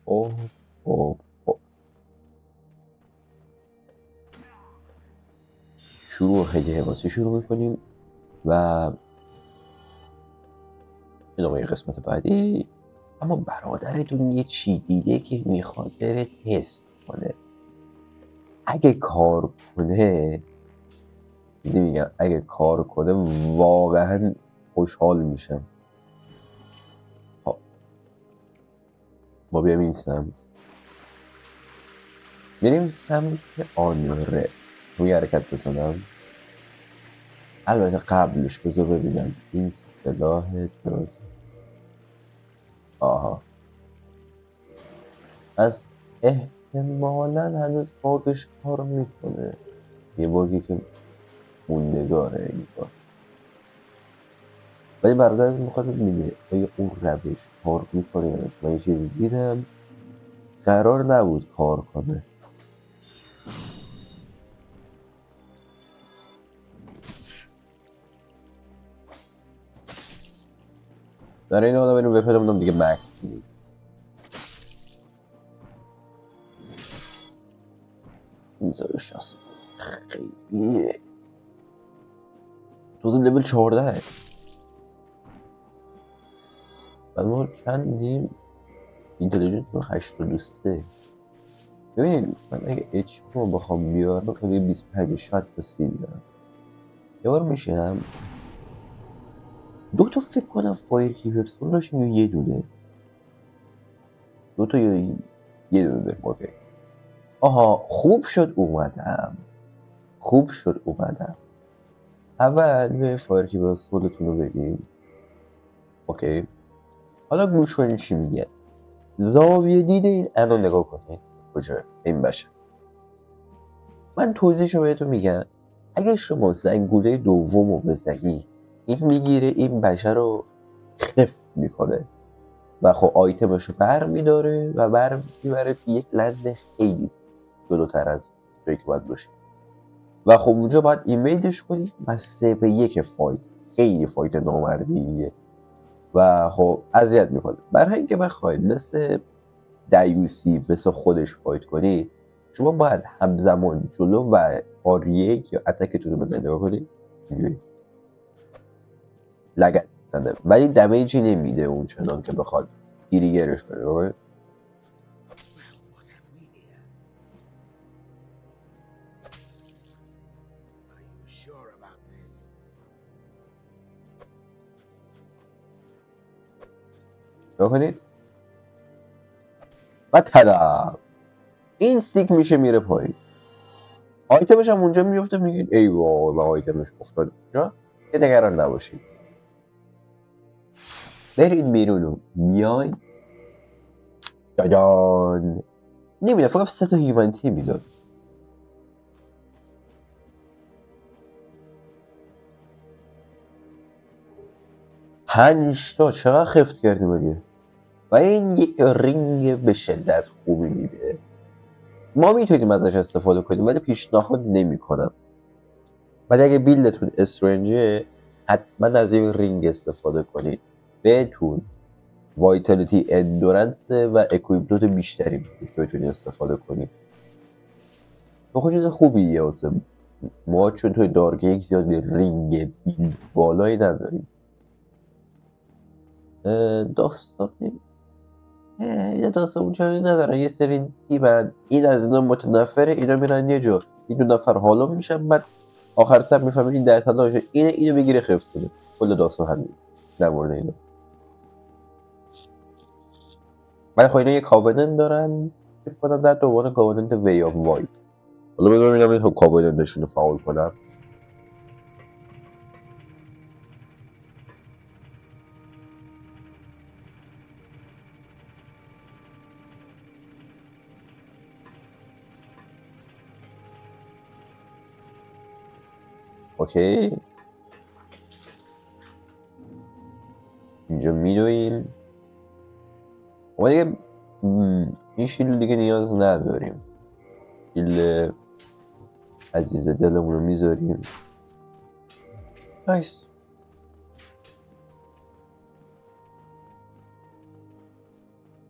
اوه اوه اوه. شروع خیلی حماسی شروع میکنیم و ادامه قسمت بعدی. اما برادرتون یه چی دیده که میخواد بره تست کنه. اگه کار کنه، دیدی میگم اگه کار کنه واقعا خوشحال میشم. ما بیایم این سمت، میریم سمت آنره. روی حرکت بزنم. البته قبلش بذار ببینم این سلاح درست. آها، از احتمالا هنوز باگش کار میکنه. یه باگی که موندگاره این بار. ولی برادر میخواد ببینه آیا اون روش کار میکنه یا نه. من یه چیزی دیدم قرار نبود کار کنه. در این حالا بریم وپنمونم دیگه مکس کنیم. این 160 خیلیه. توزه لول 14. بعد ما چندیم؟ اینتلیجنس 83. ببینید من اگه اچ رو بخوام بیارم خیلی 25 شاید تا 30 بیارم. یه بار میشم دو تا فکر کنم فایر کیپرسون داشتیم یا یه دونه. دو تا یا یه دونه داریم. اوکی. آها خوب شد اومدم. اول به فایر کیپرسونتون رو بدیم. اوکی. حالا گوش کنین چی میگه. زاویه دید این الان نگاه کنید کجا این بشه. من توضیحشو بهتون میگم. اگه شما زنگوله دوم رو بزنی این میگیره این بشر رو خف میکنه و خب آیتمشو بر میداره و بر میبره یک لند خیلی جلوتر از جایی که باید باشه و خب اونجا باید ایمیدش کنی و 3-1 فایت. خیلی فایت نامردیه و خب اذیت میکنه. برای اینکه بخواید مثل دیوسی مثل خودش فایت کنی شما باید همزمان جلو و آریک یا اتکتون رو بزنید. نگاه کنید اینجوری لگت میزنه ولی دمیجی نمیده اون چنان که بخواد تریگرش کنه. نگاه کنید و تدا این استیک میشه میره پایین. آیتمش هم اونجا میفته. میگید ای وای من آیتمش افتاد اونجا. که نگران نباشید. برید بیرون و میاین. جان نمیده فقط 3 تا هیومنتی میداد. 5 تا چقدر خفت کردیم اگه. و این یک رینگ به شدت خوبی میده. ما میتونیم ازش استفاده کنیم ولی پیشنهاد نمی کنم. ولی اگه بیلدتون استرنجه حتما از این رینگ استفاده کنید. بهتون وایتالیتی اندورنس و اکویپمنت بیشتری میده که بتونید استفاده کنید. تو خود چیز خوبیه واسه ما چون توی دارک یک زیاد رینگ بیلد بالایی نداریم. داستان یه داستان اونجوری ندارن. یه سری تیمن این از اینا متنفره اینا میرن یه جا این 2 نفر حالا میشن بعد آخر سر میفهمه این 10 تا داشه اینو بگیره خفت کنه. کل داستان همین در مورد اینا. ولی خب اینا یه کاونن دارن فکر کنم در دوباره کاوننت وی آف وایت. حالا بذار ببینم این کاوننتشون رو فعال کنم. اوکی اینجا میدویم. ما دیگه این شیل دیگه نیاز نداریم. شیل عزیز دلمون رو میذاریم. نایس.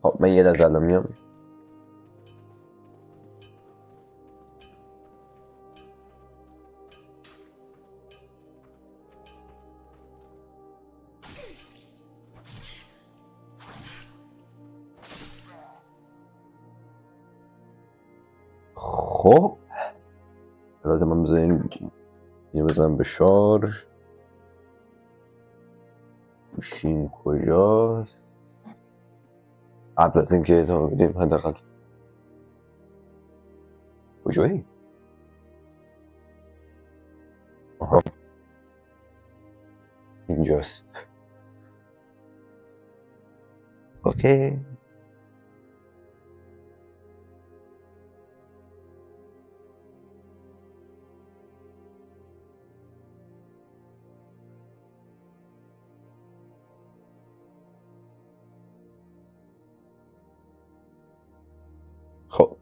خب من یه لحظه الان میام. خب الان من بذاریم اینو بزنم به شارژ. گوشیم کجاست؟ قبل از اینکه ادامه بدیم حداقل کجایی؟ آها اینجاست. اوکی. خب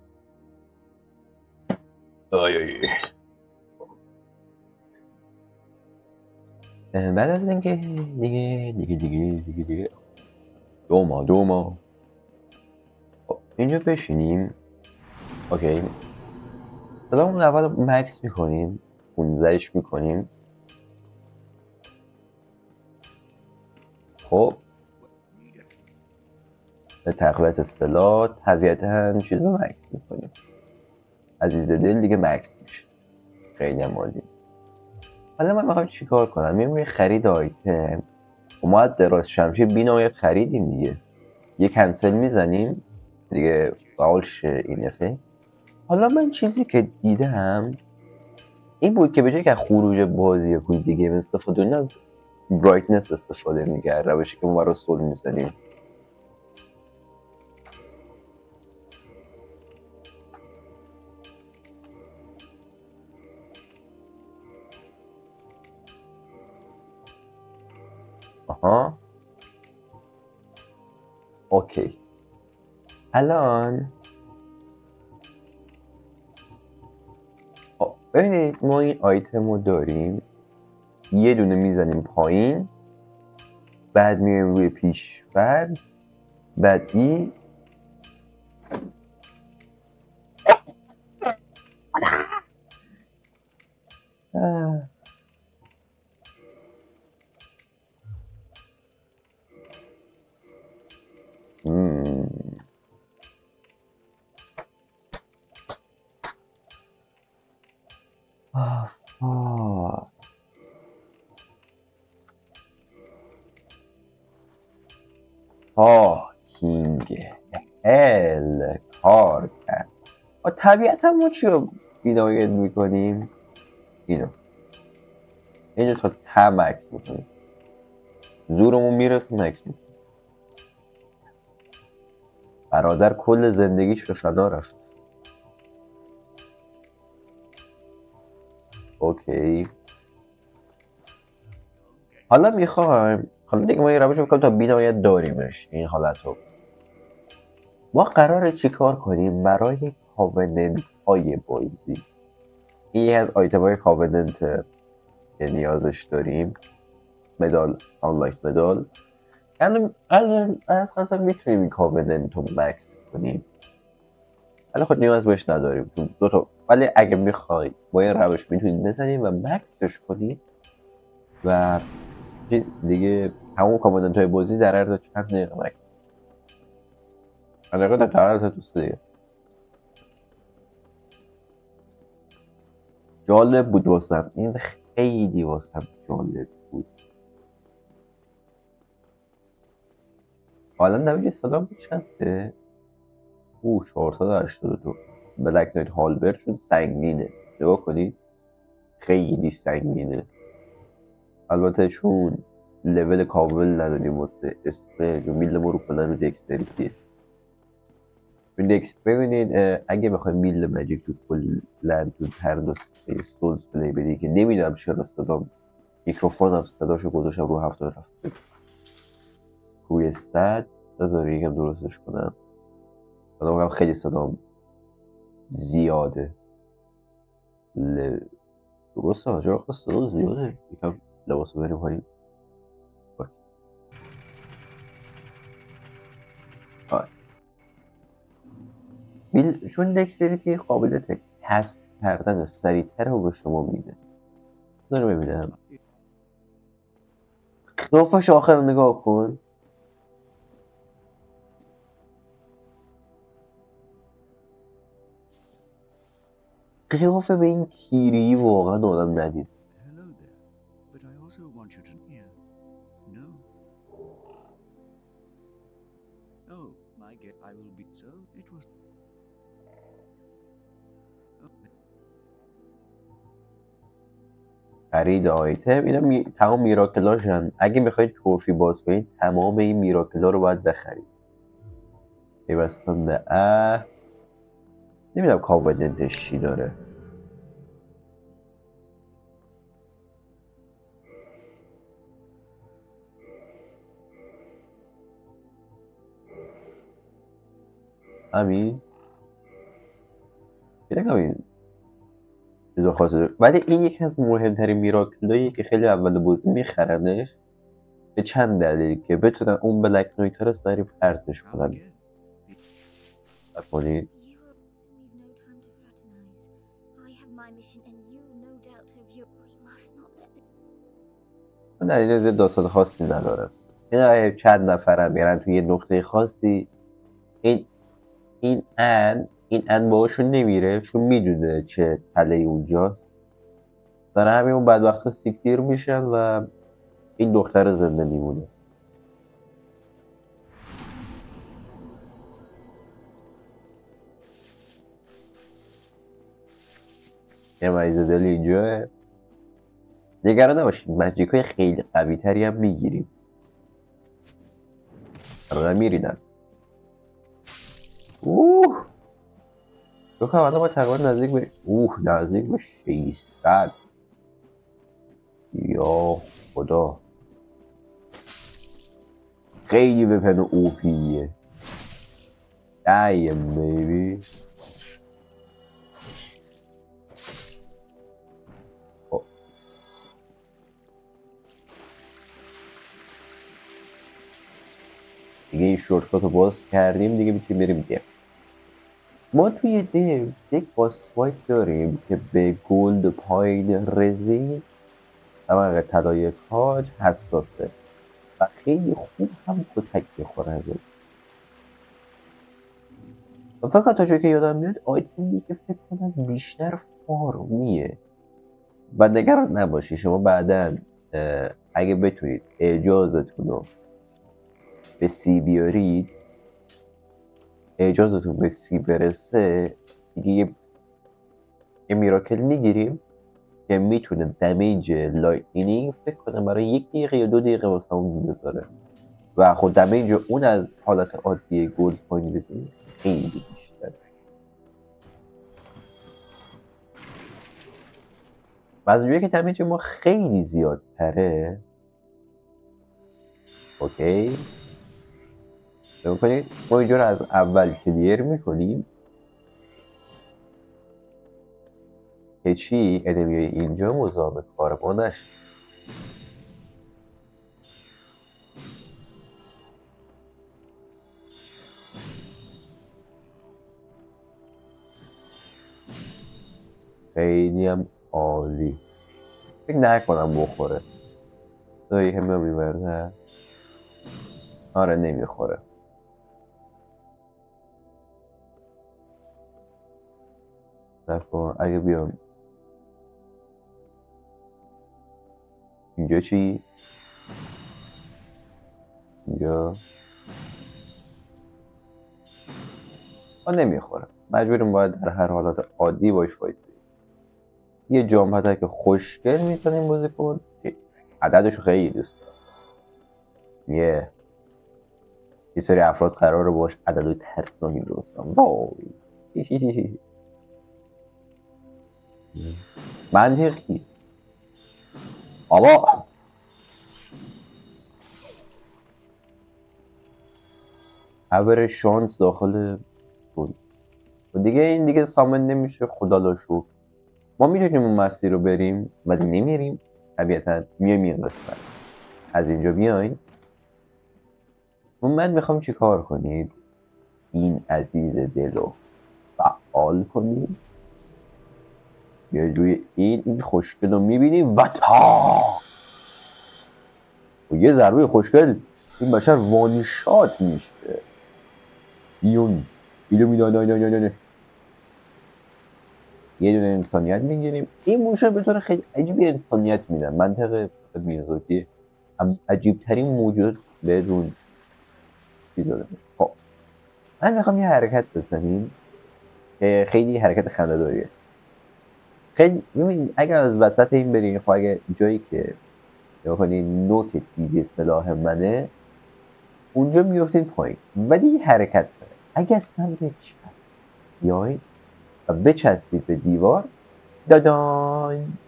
بعد از اینکه دیگه دو ماه خب اینجا بشینیم. اوکی اون اول مکس میکنیم 15ش میکنیم. خب به تقویت اصطلاح طبیعتا چیز رو مکس میکنیم. عزیز دل دیگه مکس میشه. خیلی هم عالی. حالا من میخوام چیکار کنم؟ میریم خرید آیتم. ما از دراز شمشیر بینهایت خریدیم دیگه. یه کنسل میزنیم دیگه فعال شه این افکت. حالا من چیزی که دیدم این بود که به جای که خروج بازی کوید دیگه استفاده نه برایتنس استفاده می‌کرد. روشی که ما برای سول میزنیم. آها اوکی الان ببینید ما این آیتم رو داریم یه دونه میزنیم پایین بعد میایم روی پیش‌فرض بعدی کینگ هل کار کرد. طبیعتا ما چی رو بینایت میکنیم؟ اینو تا مکس میکنیم. زورمون میرسه مکس میکنیم. برادر کل زندگیش به فنا رفت. اوکی حالا میخوایم دیگه ما یه روش میکنم تا بینایت داریمش این حالتو. ما قراره چی کار کنیم برای کاوننت های بازی؟ این یه از آیتم های کاوننت که نیازش داریم. مدال سانلایت مدال. الان از قصد میتونیم این کاوننت رو مکس کنیم. الان خود نیاز بهش نداریم دو تا. ولی اگه میخواید با این روش میتونید بزنید و مکسش کنید و دیگه همون کامنت های بازی در عرض چند دقیقه مکس در عرض دوست دیگه. جالب بود واسم این خیلی واسم جالب بود. حالا نمیگه سلام چنده؟ 482 بلک نایت هالبرد شد. سنگینه نگاه کنید خیلی سنگینه. البته چون لول کامل نداریم واسه اسپرج و میل ما رو کلا رو دکستریتیه. ببینید اگه بخوایم میل مجیک تو کلا تو هر دو سولز پلی بدی که نمیدونم چرا صدام میکروفونم صداشو گذاشتم رو 70 رفته روی 100. بذار یکم درستش کنم. حالا خیلی صدام زیاده. درسته آجا صدا زیاده. یکم لباس بریم پایین. چون دکستریتی قابلیت کسب کردن سریعتر رو به شما میده. بذار ببینم قیافش آخر نگاه کن. قیافه به این کیری واقعا آدم ندید. خرید آیتم اینا تمام میراکلاشن. اگه میخواید توفی باز کنید تمام این میراکلا رو باید بخرید. پیوستن به نمیدونم کاودنتش چی داره. همین همین چیزا خاصه. ولی این یکی از مهمترین میراکلاییه که خیلی اول بازی میخرنش به چند دلیل که بتونن اون بلک نویت رو سریع پرتش کنن. کنید نه این از داستان خاصی نداره. این چند نفرم میرن توی یه نقطه خاصی این ان باهاشون نمیره چون میدونه چه تله اونجاست. در همین اون بعد وقتا سیکتیر میشن و این دختر زنده میمونه. یه مریض دل اینجاه. نگران نباشید مجیک های خیلی قوی تری هم میگیریم. الان میرینم. دو که ما تقریبا نزدیک به 600. یا خدا خیلی وپن اوپیه. Damn baby. دیگه این شورتکات رو باز کردیم دیگه میتونیم بریم دیگه. ما توی یک باس فایت داریم که به گولد پاین رزین طبق طلای کاج حساسه و خیلی خوب هم کتک میخوره ازش. فقط تا جایی که یادم میاد آیتمی که فکر کنم بیشتر فارمیه و نگران نباشی شما بعدا اگه بتونید اعجازتون رو به سی بیارید، اعجازتون به سی برسه دیگه یه میراکل میگیریم که میتونه دمیج لایتنینگ فکر کنم برای 1 دقیقه یا 2 دقیقه واسه اون بذاره و خود دمیج اون از حالت عادی گولد پاین رزین خیلی بیشتره. و از اونجایی که دمیج ما خیلی زیادتره اوکی نگاه کنید ما اینجا رو از اول کلیر میکنیم که چی انمی اینجا مزاحم کار ما نشه. خیلی هم عالی. فکر نکنم بخوره. دایی همه میبرده. آره نمیخوره. اگه بیام اینجا چی؟ اینجا نمیخوره. مجبوریم باید در هر حالت عادی باش فایت بگیم. یه جام هتک خوشگل میزنیم بازی کن. عددشو خیلی دوست دارم. یه سری افراد قراره باش عدد ترسناکی درست کنم. منطقی آبا ابر شانس داخل بود دیگه. این دیگه سامن نمیشه خدا لاشو. ما میتونیم اون مسیر رو بریم ولی نمیریم. طبیعتا میایم این قسمت از اینجا بیاین. من میخوام چی کار کنید این عزیز دلو آل کنیم. بیاید روی این خوشگل رو میبینیم و تا و یه ضربه خوشگل این بشر وانی شات میشه. یونگ ایلومیناتی یه دونه انسانیت میگیریم. این موشه به طور خیلی عجیبی انسانیت میدن. منطقه میرزوتی هم عجیب ترین موجود بدون چیز داده میشه. خب من میخوام یه حرکت بزنیم که خیلی حرکت خنده‌داریه. خیلی ببین اگر از وسط این بریم، خب اگه جایی که نگاه کنید نوک تیزی سلاح منه اونجا میفتید پایین، ولی یه حرکت داره. اگر سمت چپ بیاید و بچسبید به دیوار دادان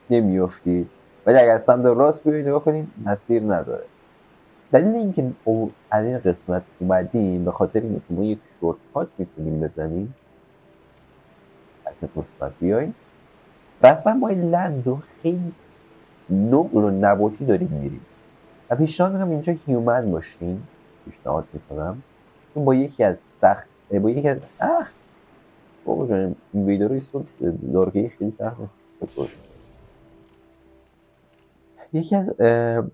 نمیافتید، ولی اگر سمت راست بیاید نگاه کنید مسیر نداره. دلیل اینکه از این قسمت اومدیم به خاطر اینکه ما یک شورتکات میتونیم بزنیم از این قسمت بیایم. رسما ما این لند رو خیلی نقل و نباتی داریم میریم و پیشنهاد میکنم اینجا هیومن باشین. پیشنهاد میکنم با یکی از سخت بابا جان این ویدروی دارگهی خیلی سخت نیست. یکی از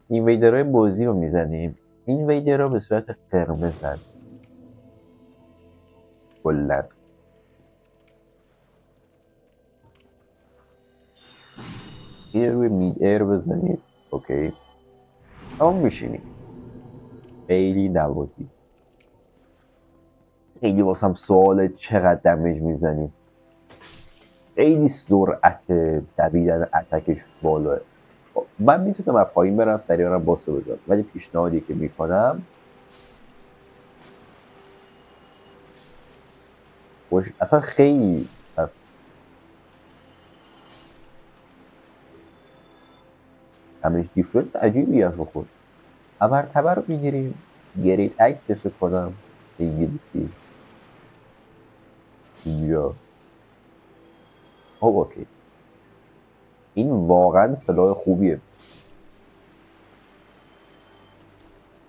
این ویدرهای بازی رو میزنیم. این ویدرها به صورت قرمزن کلن. این روی مید ایر بزنید. اوکی اما میشینیم. خیلی نبودی. خیلی واسم سواله چقدر دمیج میزنیم. خیلی سرعت دویدن اتکش بالاه. من میتونم از پایین برم سریعا باسو بزنم، ولی پیشنهادی که میکنم اصلا خیلی از همش دیفرنس عجیبی هم خود مرتبه رو میگیریم. گریت عکس فکر کنم انگلیسی اینجا. اوکی این واقعا سلاح خوبیه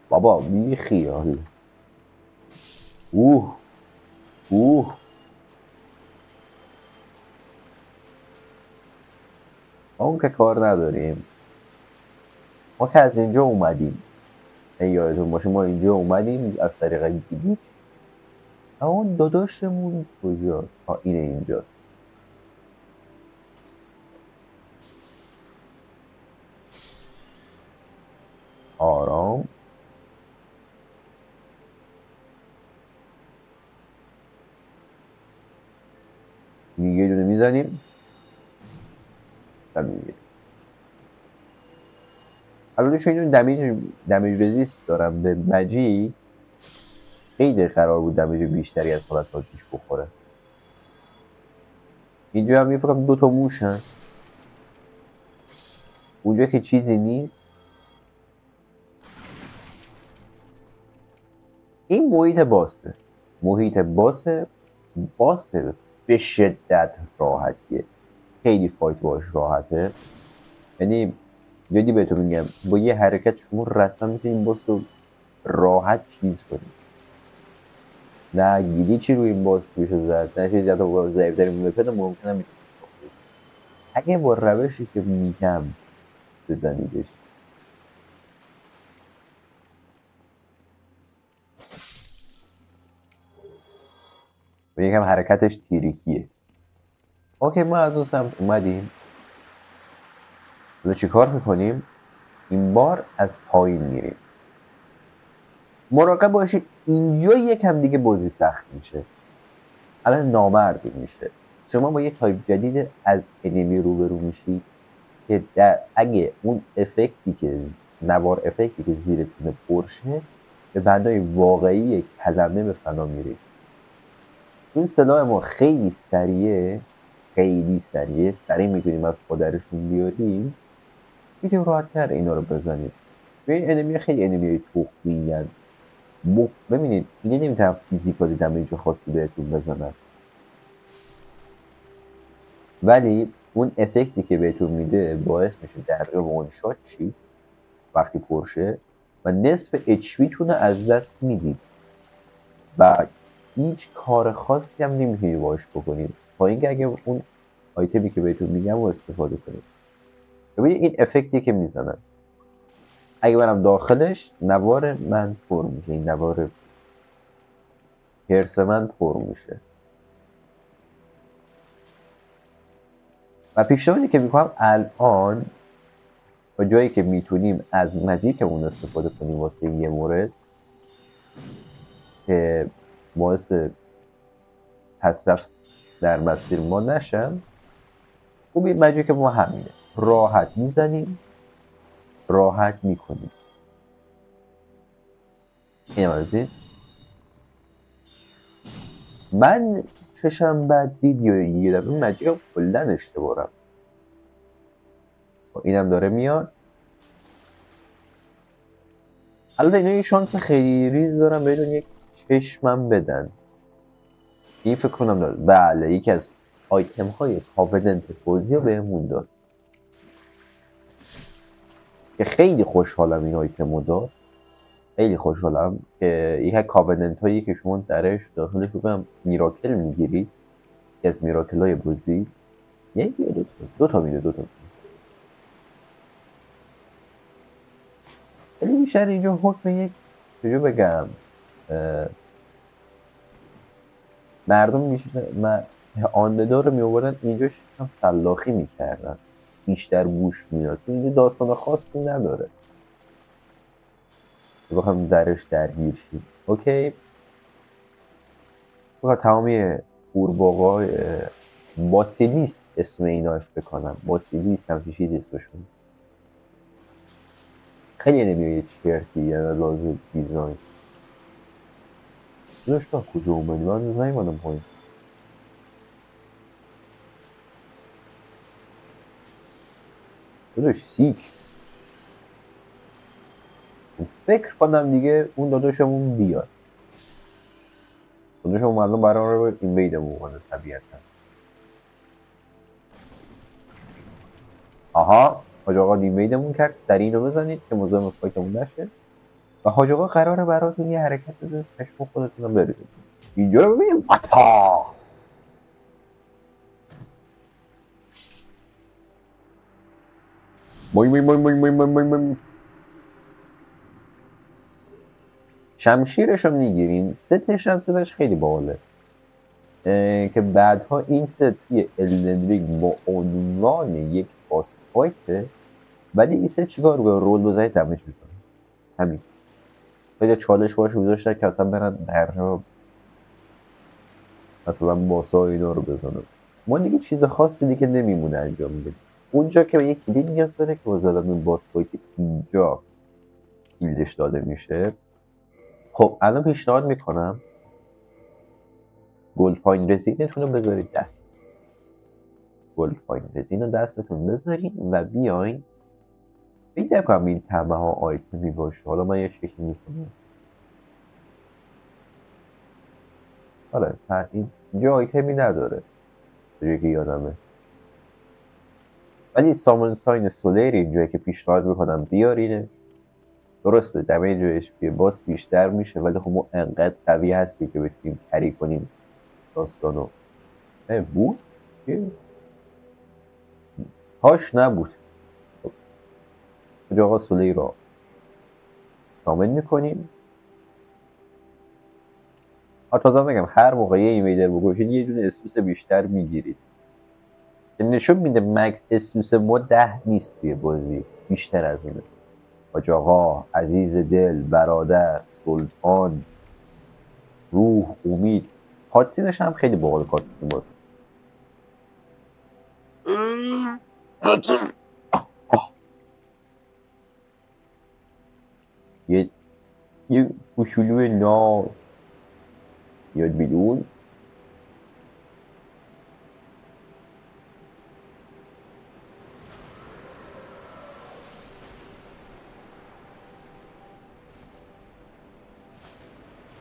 بابا. بی خیال اوه اون که کار نداریم. ما که از اینجا اومدیم، یادتون باشه ما اینجا اومدیم از طریق گلیچ. اون داداشمون کجاست؟ اینه اینجاست. آرام یه دونه میزنیم و میگیریم. الان چون اینو دمیج رزیست دارم به مجید، خیلی قرار بود دمیج بیشتری از حالت پیش بخوره. اینجا هم میفکرم 2 تا موشن. اونجا که چیزی نیست. این محیط باسه به شدت راحتیه. خیلی فایت باش راحته. یعنی جدی بهتون میگم با یه حرکت شما رسما میتونید باس رو راحت چیز کنید. نه گیلی چی روی این باس میشه زد، نه چیزی حتی با ضعیفترین وپن ممکنه میتونید باس کنید. اگه با روشی که میگم بزنیدش. و یکم حرکتش تیریکیه. اوکی ما از اون سمت اومدیم. حالا چی کار میکنیم؟ این بار از پایین میریم. مراقب باشید اینجا یکم دیگه بازی سخت میشه. الان نامردی میشه. شما با یه تایپ جدید از انیمی روبرو میشید که اگه اون افکتی که نوار افکتی که زیرتونه پرشه به بندای واقعی یک پلمه به فنا میرید. این سلاح ما خیلی سریع سریع میتونیم از پادرشون بیاریم. میتونیم راحت‌تر اینا رو بزنیم. این انیمی خیلی انیمی تخمی هن. ببینید اینه نمیتونم فیزیکالی دمیج خاصی بهتون بزنم، ولی اون افکتی که بهتون میده باعث میشه در وان شات چی وقتی پرشه و نصف اچ پی تونه از دست میدید. و هیچ کار خاصی هم نمیتونید باش بکنید تا اینکه اگه اون آیتمی که بهتون میگم رو استفاده کنید. ببینید این افکتی که میزنن اگه برم داخلش نوار من پر میشه، این نوار هرس من پر میشه. و پیشنهادی که میکنم الان با جایی که میتونیم از مدیکمون استفاده کنیم واسه یه مورد که باعث پسرفت در مسیر ما نشن، خوب این مجیک ما همینه، راحت میزنیم راحت میکنیم. این از این. من چشم بد دید یا یه دفعه مجیک کلن اشتباه رفت. اینم داره میاد. البته اینا یه شانس خیلی ریز دارم بهتون یک چشمم بدن. این فکر کنم داره. بله یکی از آیتم های کاودنت بازی رو بهمون داد که خیلی خوشحالم این آیتم رو داد. خیلی خوشحالم که یک از کاودنت هایی که شما درش داخلش رو بهم میراکل میگیرید که از میراکل های بازی یکی یا دو تا میده. ولی بیشتر اینجا حکم یک چجور بگم مردم بیشتر آنددار رو میوردن اینجاش هم سلاخی میکردن بیشتر گوش میاد. تو اینجا داستان خاصی نداره بخوام درش درگیر شید. اوکی بخوام تمامی قورباغه‌های باسیلیست اسم اینا فکر کنم باسیلیست همچین چیزی اسمشون خیلی نمیاد چرتی یعنی لازم دیزاین داشتا کجا اومدی من از نیمانم پایین. داداش سیک فکر کنم دیگه اون داداشمون بیاد. داداشمون الان برای این بیدمون کنه طبیعتا. آها حاج آقا نیمیدمون کرد سریع رو بزنید که موضوع مسواکمون نشه و حاج آقا قراره براتون یه حرکت بزنید پشم خودتون رو برید اینجا رو ببینیم قطا موی شمشیرش رو میگیریم. ستش هم ستش خیلی باحاله که بعدها این ست توی الدن رینگ با عنوان یک باس فایته. ولی این ست چیکار میکنه رول بزنید دمج میزنه همین. خیلی چالش باشه میذاشتن که اصلا برن درجا مثلا باسا اینا رو بزنن. ما دیگه چیز خاصی دیگه نمیمونه انجام بدیم. اونجا که یک کلید نیاز داره که با زدن اون باس فایت اینجا کلیدش داده میشه. خب الان پیشنهاد میکنم گلد پاین رزینتون رو بذارید دست. گلد پاین رزین رو دستتون بذارید و بیاین فکر نکنم این تمه ها آیتمی باشه. حالا من یه چکی میکنم. آره اینجا آیتمی نداره جایی که یادمه. ولی سامن ساین سولیر اینجایی که پیشنهاد میکنم بیارینه. درسته دمیج اچ پی باس بیشتر میشه ولی خب ما انقدر قوی هستیم که بتونیم کری کنیم داستانو. بود؟ هاش نبود. خب آقا سولیر رو سامن میکنیم. تازه بگم هر موقع یه ایمیدر بگوشید یه دونه اسوس بیشتر میگیرید. نشون میده مکس اسوس ما 10 نیست توی بازی بیشتر از اونه. حاج آقا عزیز دل برادر سلطان روح امید کاتسینش هم خیلی باحال کاتسین باز. یه کوچولو ناز یاد بیدون.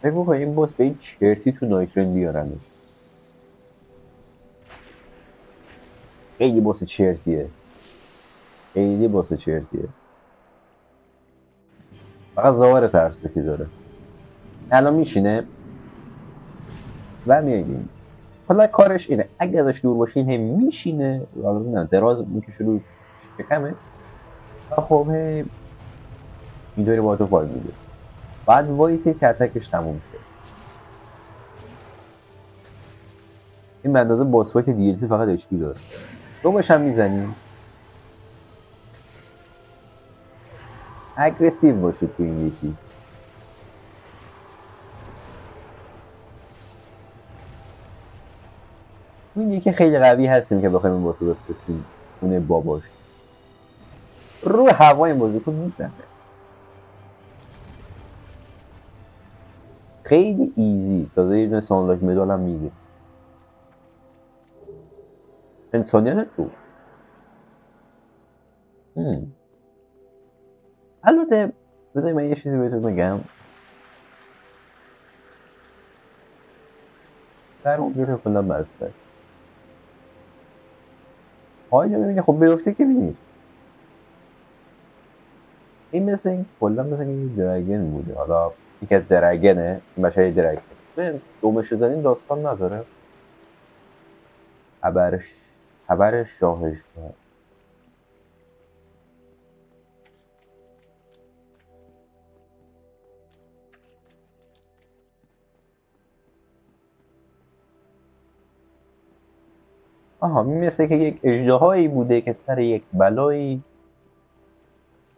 فکر می‌کنم این باز به این چرتی تو نایترین بیارنش. خیلی باز چرتیه. خیلی باز چرتیه. فقط ظاهر ترسکی داره. الان میشینه و میگیم حالا کارش اینه اگه ازش دور باشین هم میشینه نه دراز میکشه روش شکمه و خب هی اینطوری با تو فایل میده بعد وایسی که اتکش تموم شه. این به اندازه باسفایت DLC فقط اچ پی داره. دومش هم میزنیم. اگریسیو باشید تو این یکی. تو این یکی خیلی قوی هستیم که بخوایم این باسو بفرستیم خونه باباش. رو هوا این بازیکن میزنه. خیلی ایزی. تازه یه دونه ساندلاک مدال هم میگه. انسانیت تو. البته بذاری من یه چیزی بهتون بگم. در اونجوری کلا بسته. حالا ببینی خب بیفته که میمیر. این مثل این کلا مثل این درگن بوده. حالا یکی از درگنه این بشری درگن. ببین دومش زنین داستان نداره. خبر شاهشتر. آها مثل که یک اژدهایی بوده که سر یک بلایی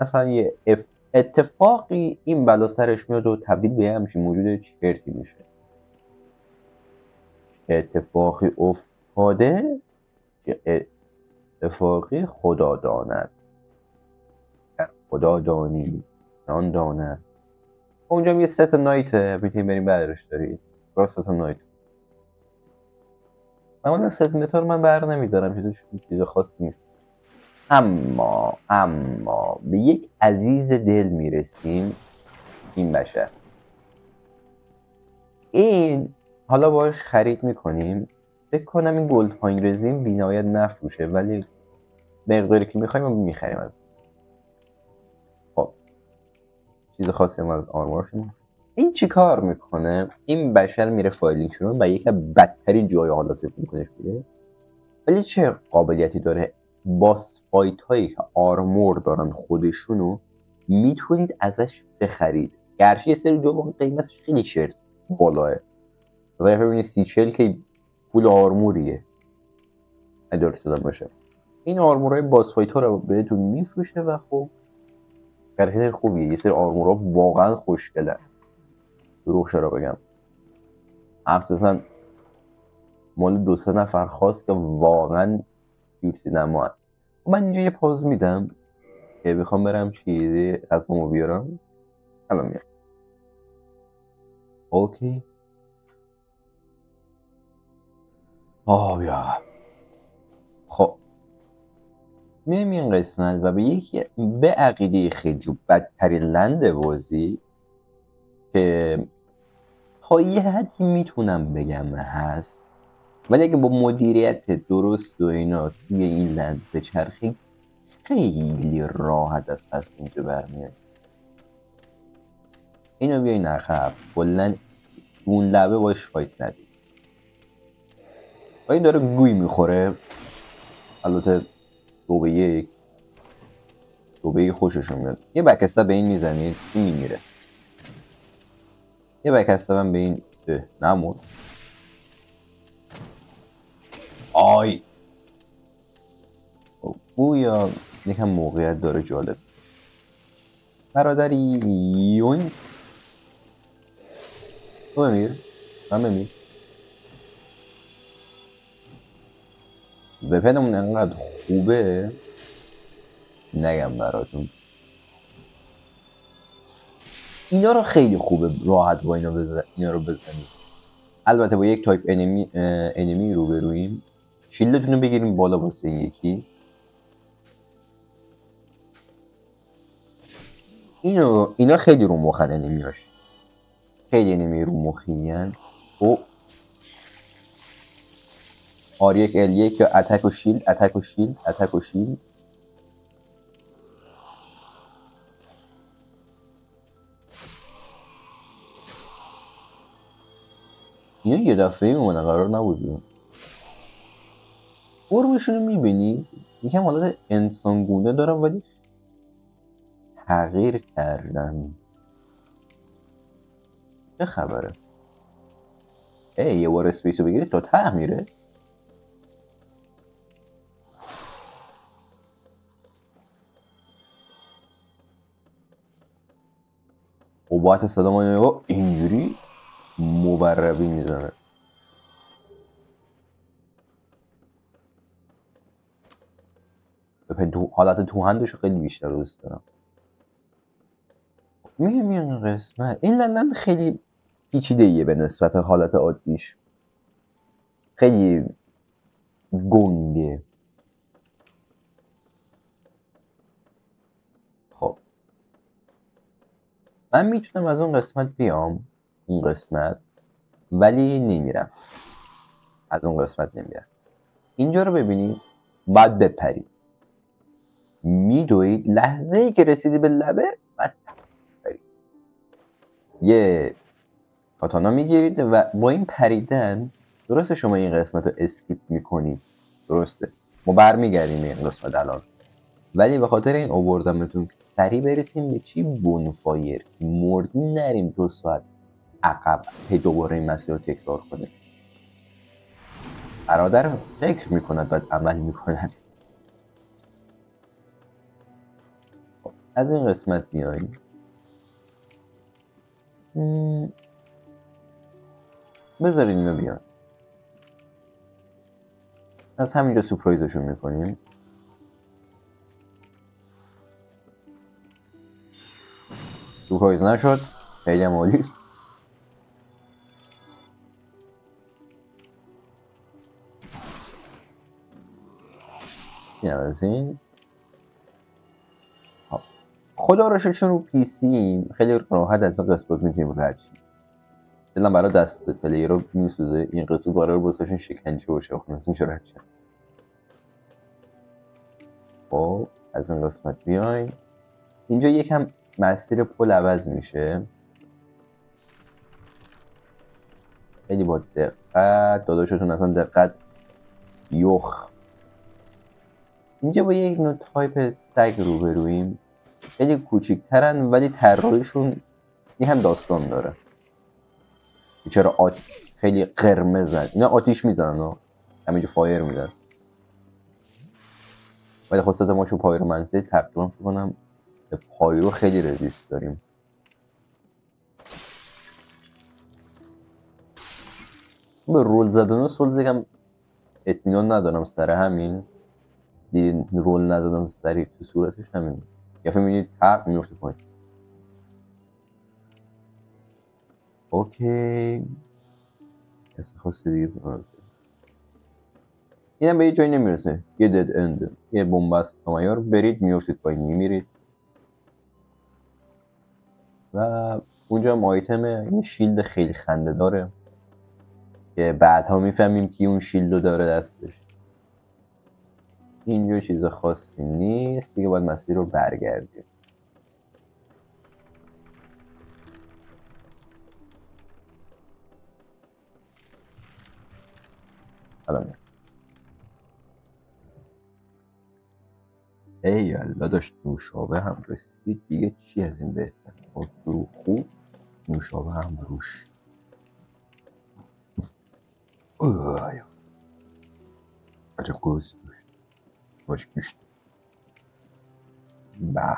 مثلا یه اتفاقی این بلا سرش میاد و تبدیل به همچین موجود چرتی میشه. اتفاقی افتاده که اتفاقی خدا داند. خدا دانی نان داند. اونجا یه ست نایته میتونیم بریم بعدش دارید راست ست نایت. اما ست متار من بر نمیدارم چیز خاصی نیست. اما به یک عزیز دل میرسیم. این بشر این حالا باش خرید میکنیم. فکر کنم این گلد پاین رزین بینهایت نفروشه ولی مقداری که میخوایم میخریم از خب چیز خاصی ما از آرمورشون. این چی کار میکنه؟ این بشر میره فایلینگ شروع و یکی بدترین جای حالات میکنه شده. ولی چه قابلیتی داره؟ باس فایت هایی که آرمور دارن خودشونو میتونید ازش بخرید. گرچه یه سری جو قیمتش خیلی شرط بالاه. مثلا ببینید 30-40 که پول آرموریه. اگه درست دادم باشه. این آرمورهای باس فایت ها رو بهتون میفروشه و خب خیلی خوبیه. یه سری آرمورها واقعا خوشگلن. دروغ چرا بگم. مخصوصا مال 2-3 نفر خواست که واقعا یوت سینما هست. من اینجا یه پاز میدم که میخوام برم چیزی غذامو بیارم. الان میام. اوکی. بیا. خب میایم این قسمت و به عقیده خیلی بدترین لند بازی که تا یه حدی میتونم بگم هست ولی اگه با مدیریت درست و اینا توی این لند بچرخی خیلی راحت از پس اینجا برمیاد. اینو بیاین عقب کلا اون لبه باش فایت ندید. این داره گوی میخوره. البته 2-1 خوششون میاد. یه بکسته به این میزنید این میمیره. یه بکسته هم به این نمون. آی گویا یکم موقعیت داره جالب. برادری یون تو بمیر. من بمیر. وپنمون انقدر خوبه نگم براتون. اینا رو خیلی خوبه راحت با اینا رو بزنید. البته با یک تایپ انمی رو برویم شیلدتون رو بگیریم بالا واسه این یکی. اینا خیلی رو مخن انمیاش. خیلی انمی رو مخین. او R1 L1 یا اتک و شیلد. اینا یه دفعه اومدن، قرار نبود. قربشون رو میبینی یکم حالت انسانگونه دارم ولی تغییر کردن. چه خبره؟ یه بار اسپیس رو بگیری تا ته میره. قبات صدا ما نگاه اینجوری موربی میزنه. حالت توهندش خیلی بیشتر دوست دارم. میگم این قسمت این لندن خیلی پیچیده ایه به نسبت حالت عادیش، خیلی گنگه. خب من میتونم از اون قسمت بیام، اون قسمت، ولی نمیرم. از اون قسمت نمیرم. اینجا رو ببینید، بعد بپرید، میدوید، لحظه ای که رسیدی به لبه بعد پرید، یه کاتانا میگیرید و با این پریدن درسته شما این قسمت رو اسکیپ میکنید، درسته ما برمیگردیم این قسمت الان، ولی به خاطر این آوردمتون که سریع برسیم به چی؟ بونفایر، مردی نریم 2 ساعت عقب هی دوباره این مسیر رو تکرار کنیم. برادر فکر میکند بعد عمل میکند. از این قسمت میاییم، بذارین اینو بیان، از همینجا سورپرایزشون میکنیم. سورپرایز نشد، خیلی هم عالی. این از این. خدا رو شکر چون رو پی سی خیلی راحت از این قسمت میتونیم رد شیم. دلم برای دست پلیر رو میسوزه این قسمت قرار بساشون شکنجه باشه، خلاص میشه رد شد. خب از این قسمت بیاین اینجا یکم مسیر پل عوض میشه، خیلی با دقت داداشتون اصلا دقت یخ. اینجا با یک نوع تایپ سگ روبرویم، خیلی کوچیکترن ولی طراحیشون این هم داستان داره. چرا خیلی قرمزن، اینا آتیش میزنن، همینجا فایر میزنن، ولی خواستت ما چون پایرو منزل تقریبا فکر کنم به پایرو خیلی رزیست داریم. به رول زدن و سول زگم اطمینان ندارم، سر همین دیگه رول نزدم سریع تو صورتش، همین یه فهم میبینید تق میفته پایین. اوکی کسی خواسته دیگه اینم به یه جایی نمیرسه، یه دد اند، یه بومبست نمایار، برید میفتید پایین میمیرید. و اونجا هم آیتم این شیلد خیلی خنده داره که بعدها میفهمیم که اون شیلد رو داره دستش. اینجا چیز خاصی نیست دیگه، باید مسیر رو برگردیم. الان ای الله داشت نوشابه هم رسید دیگه، چی از این بهتر؟ رو خوب نوشابه هم روش. عجب گوزی داشت باش گوشت. به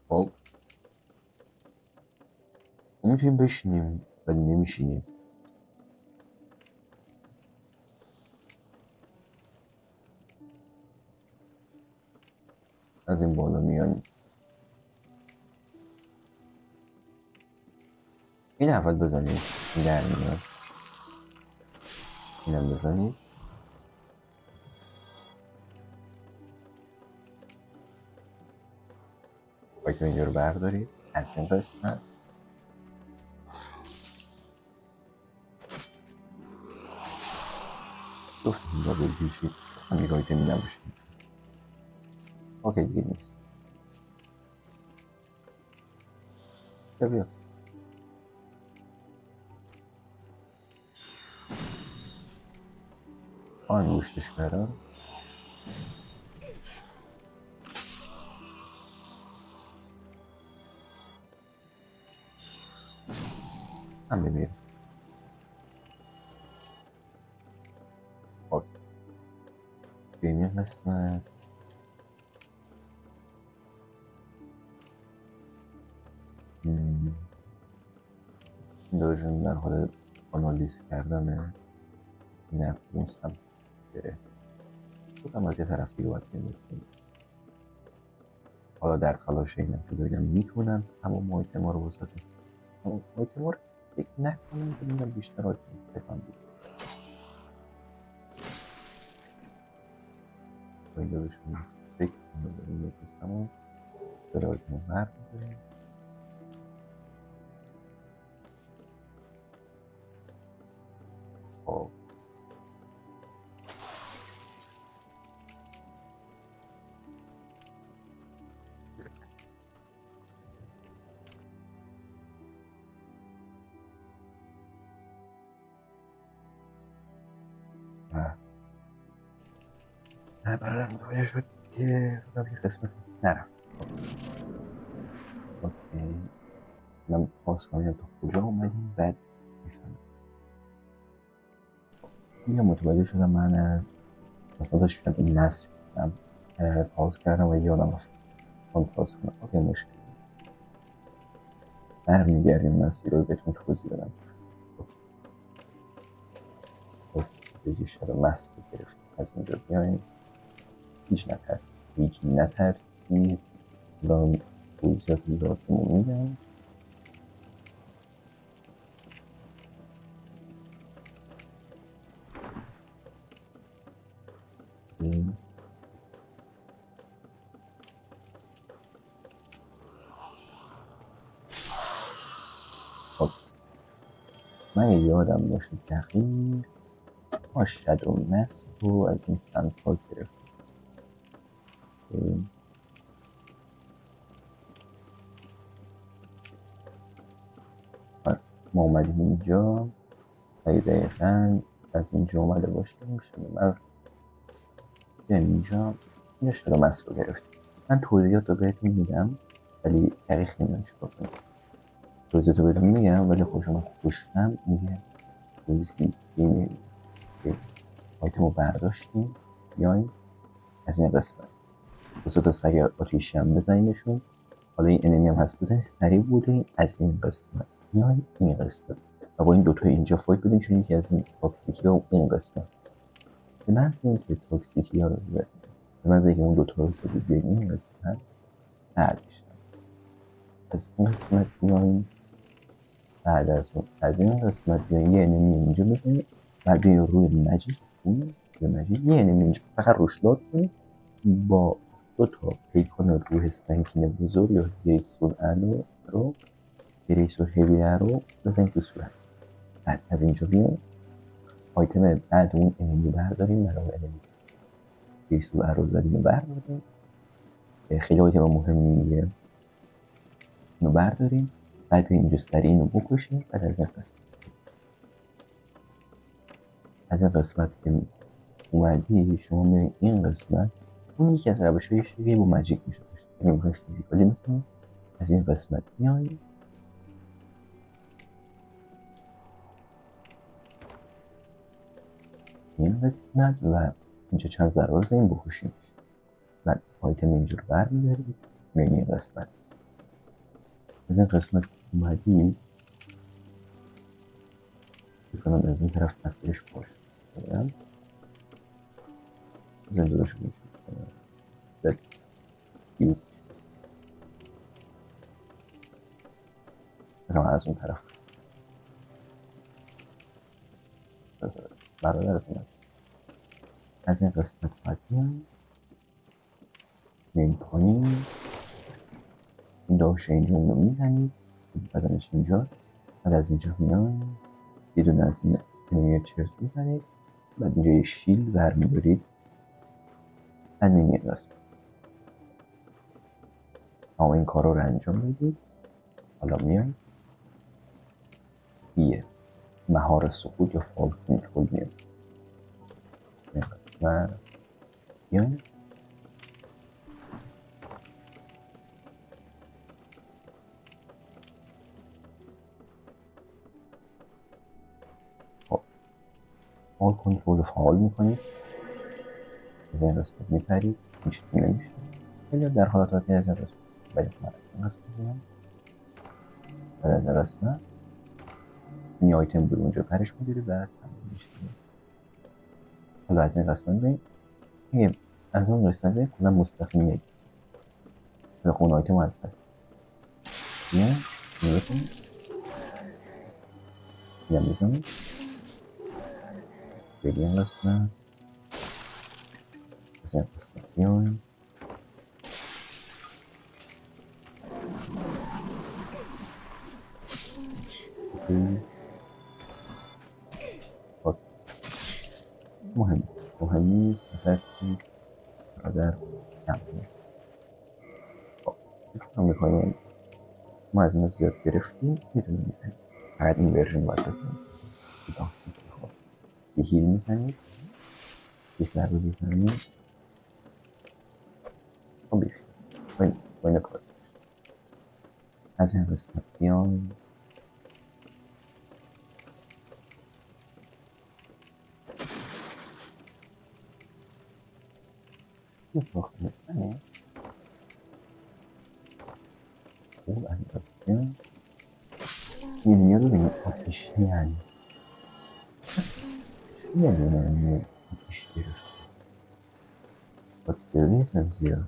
خب میتونیم بشینیم ولی نمیشینیم. از این بالا میانیم. این اول بزنید، این در میاد، اینم بزنید. باید اینجا رو بردارید از این قسمت. گفت اینجا بگیشید همین آیتمی نباشید. اوکی دیگه نیست. بیا انگوشتش کردم. هم ببین اوکی بیم این قسمت این دوشون در حال آنالیز کردنه. نه اون سمت بره خودم از یه طرف دیگه باید میرسیم. حالا در تلاش اینم که ببینم میتونم همون آیتما رو وسط همون آیتما رو فکر نکنم که ببینم بیشتر آیتما استفاده بود باید بهشون فکر کنم بریم بکستم و داره آیتما برد میداریم. خب نه برای متوجه شد که فقط یه قسمت نرفت. اوکی من پاس کنم تا کجا اومدیم بعد میفهمم. یا متوجه شدم من از قسمت شدم این مسک پاس کردم و یادم رفت پاس کنم. اوکی مشکل نیست برمیگردیم مسیر رو بهتون توضیح بدم. اوکی دیگه شده مسک رو گرفتیم از اینجا بیاییم هیچ نترسید الان توضیحات لازم میدم. من یادم باشه دقیق ما شادو مسک رو از این سمت ها گرفتیم. ما اومدیم اینجا دقیقا از اینجا اومده باشیم شادو مسک اینجا شادو مسک رو گرفتیم. من توضیحات رو بهتون میدم ولی دقیق نمیدونم چیکار کنم. توضیحات رو بهتون میگم ولی خوشم خوشم میگه توضیح اینه که آیتم رو برداشتیم بیایم از این قسمت دو تا سگ آتیشی هم بزنیمشون. حالا این انمی هم هست بزنید سریع بودیم از این قسمت بیایم این قسمت و با این دوتا اینجا فایت بدیم چون یکی از این تاکسیکی ها اون قسمت به محض اینکه تاکسیکی ها رو به محض اینکه اون دوتا رو زدید بیایم این قسمت بعد میشه از این قسمت بیایم بعد از این قسمت بیایم یه انمی اینجا بزنید بعد بیایم روی مجید یه انمی اینجا فقط روش لاد کنید با دو تا پیکان روح استنکین بزرگ یا گریکسون الو رو گریکسون هیوی رو بزنید تو صورت. بعد از اینجا بیایم آیتم بعد اون انمی برداریم برای انمی گریکسون الو زدیم و برداریم خیلی آیتم مهمیه اینو برداریم بعد اینجا سریع اینو بکشیم. بعد از این قسمت که اومدی شما میرین این قسمت اون یکی از روش‌های شیوه با ماجیک میشه داشت یعنی میخوای فیزیکالی مثلا از این قسمت میای این قسمت و اینجا چند ضربه بزنیم بکشی میشه. بعد آیتم اینجا رو برمیدارید میای این قسمت از این قسمت اومدی بکنم از این طرف مسیرش باش بگم از این جلوش میشه دل یوت برام از اون طرف برادرتون از این قسمت باید میایم پایین این داشه اینجا اون رو میزنید بدنش اینجاست. بعد از اینجا میایم یه دونه از این انمی چرت میزنید بعد اینجا یه شیل برمیدارید بعد نمیاد قسمت اما این کار رو انجام بدید حالا میایم یه مهار سقوط یا فال کنترل میایم این قسمت بیایم خب فال کنترل رو فعال میکنید از این قسمت میپرید هیچتون نمیشه خیلی در حالات از این قسمت ولی من از این قسمت میام بعد از این قسمت این آیتم بود اونجا پرش میگیره و تموم میشه حالا از این قسمت بیم اگه از اون قسمت بیم کلا مستقیم میگه حالا خون آیتم رو از دست میام میرسیم میام میزنیم بگی این قسمت از این قسمت میایم مهم نیست بترسید برادر کم کنید خب میکنیم ما از این زیاد گرفتیم میتونیم میزنیم فقط این ورژن باید بزنیم داکسی خب یه هیل میزنید یه ضربه بزنید خب بیخی با این کار از این قسمت بیایم یه داخل بزنیم خوب از این قسمت بیایم یه دنیا رو ببینید آتیشی یعنی چی یعنی آتیش گرفت آتیش گرفت نیستن زیاد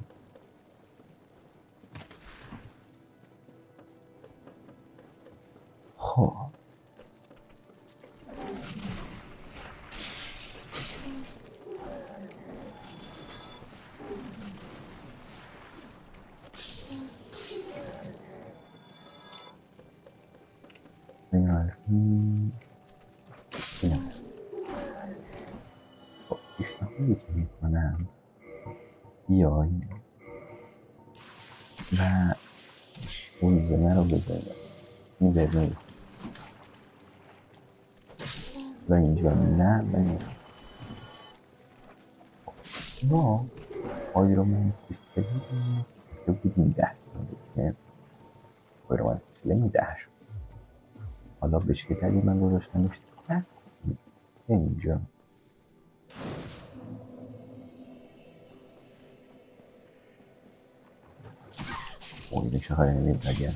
خب این از این هست خب پیشنهادی که میکنم بیاین و اون زنه رو بزنیم این ورژن بزنیم و اینجا نه و نه ما آیرومنسی فیلم که بودیم 10 که آیرومنسی فیلم 10 شد حالا بهش که تلی من گذاشتمش 10 اینجا این چقدر نمیدگه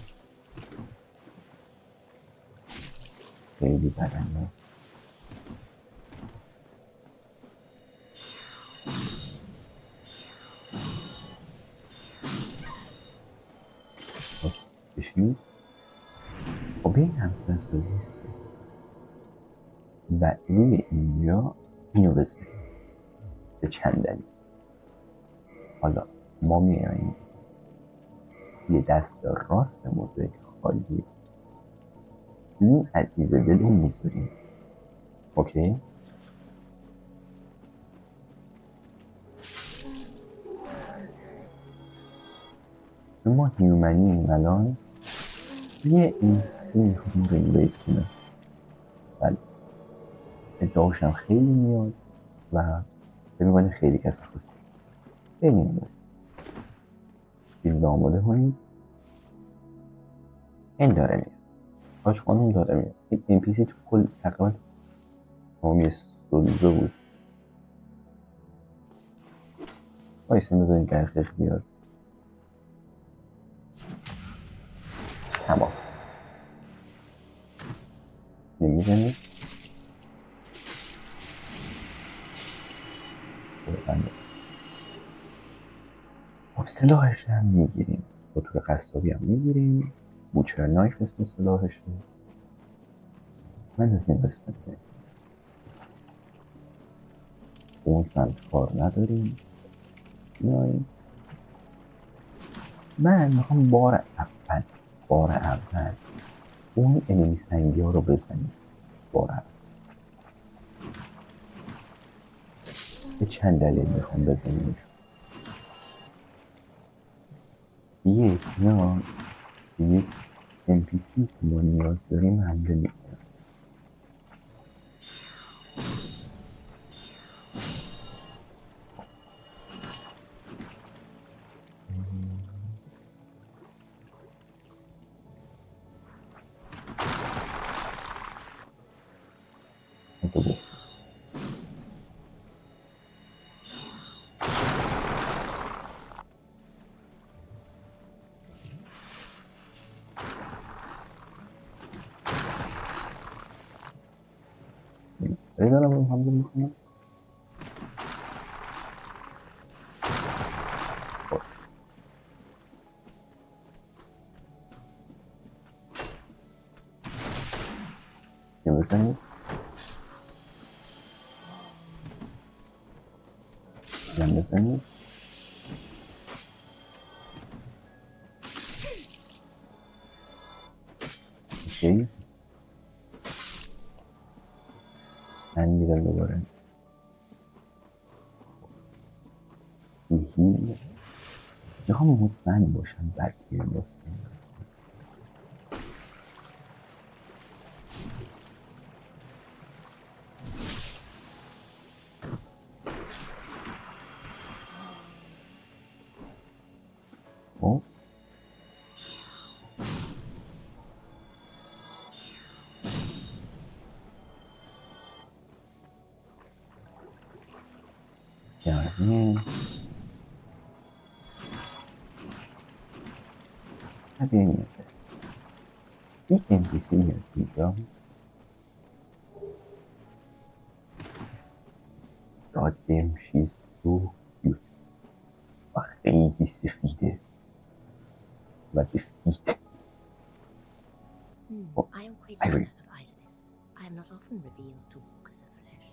خیلی بدنه بشید خب این همسن سازی سه و روی اینجا اینو بزنیم به چند دلیل حالا ما میاییم یه دست راست مدرک خالی این عزیز دلو میذاریم اوکی ما هیومنی الان یه این خیلی خوب ریلیت کنه بله ادعاش هم خیلی میاد و به میگن خیلی کسی خواست خیلی نیست فیلم آماده کنید این داره میاد هاش خانم داره میاد این پی سی تو کل تقریبا تمامی سولیزا بود بایستیم بذاریم دقیق بیاد تمام نمیزنید خب سلاحش هم میگیریم سطور قصابی هم میگیریم بوچر نایف اسم سلاحشه من از این قسمت بریم اون سمت کار نداریم میاییم من میخوام بار اول اون انمی سنگی ها رو بزنیم بار اول به چند دلیل میخوام بزنیمشون یک NPC که ما نیاز داریم حمله میکنن. دارم حمله میکنم. بزنید بزنید اوکی من میرم دوباره هیل میخوام مطمئن باشم بقیه واسه خب یعنی نبیایم نفس یک NPC میاد اینجا دادم she's so cute و خیلی سفیده و دفید I am quite a fan of Isidis. I am not often revealed to walkers of flesh.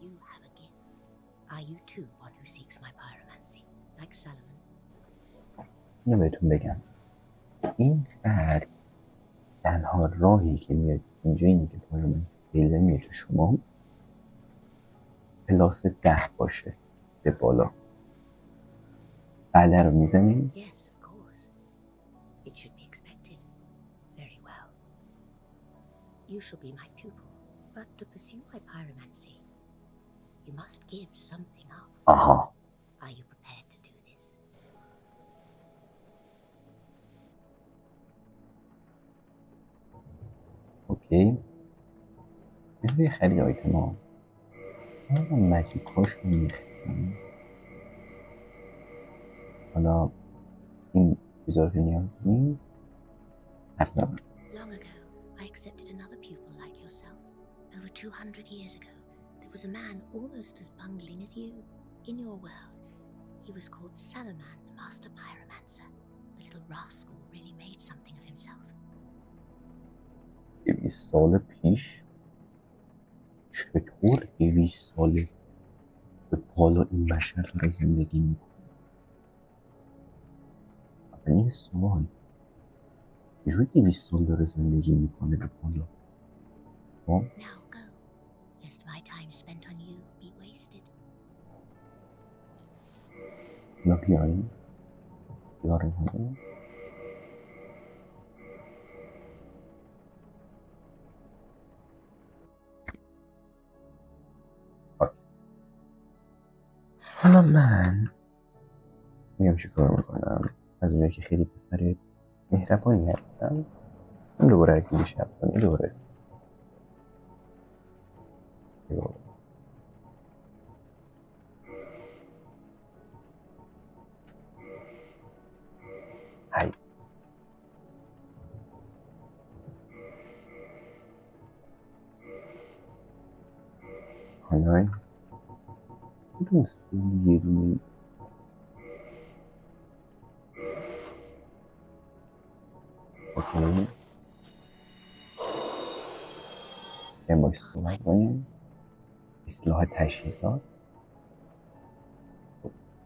You have a gift. Are you too one who seeks my pyromancy, like Solomon? اینو بهتون بگم این شهر تنها راهی که میاد اینجا اینه که پایرومنسی پیدا میاد تو شما پلاس 10 باشه به بالا بله رو میزنیم. Yes, of course. It should be expected. Very well. You shall be my pupil, but to pursue my pyromancy, you must give something up. آها. Are you prepared to do this? اوکی. بذاری خرید آیتم ها. حالا مجیک هاشو میخریم. حالا این چیزا که نیاز نیست. ارزم. Long ago, I accepted another pupil like yourself. Over 200 years ago, there was a man almost as bungling as you in your world. He was called Salaman, the master pyromancer. The little rascal really made something of himself. 200 سال پیش چطور 200 سال به بالا این بشر داره زندگی میکنه؟ اولین سوال چجوری 200 سال داره زندگی میکنه به بالا؟ Now go, lest my time spent on you be wasted. یا بیاییم بیارم هایم حالا من میام چی کار میکنم از اونجایی که خیلی پسر مهربانی هستم من دوباره اکیلیش هستم این دوباره است های حالا کدوم سوی یه دونه اوکی این باید صحبت کنیم اصلاح تجهیزات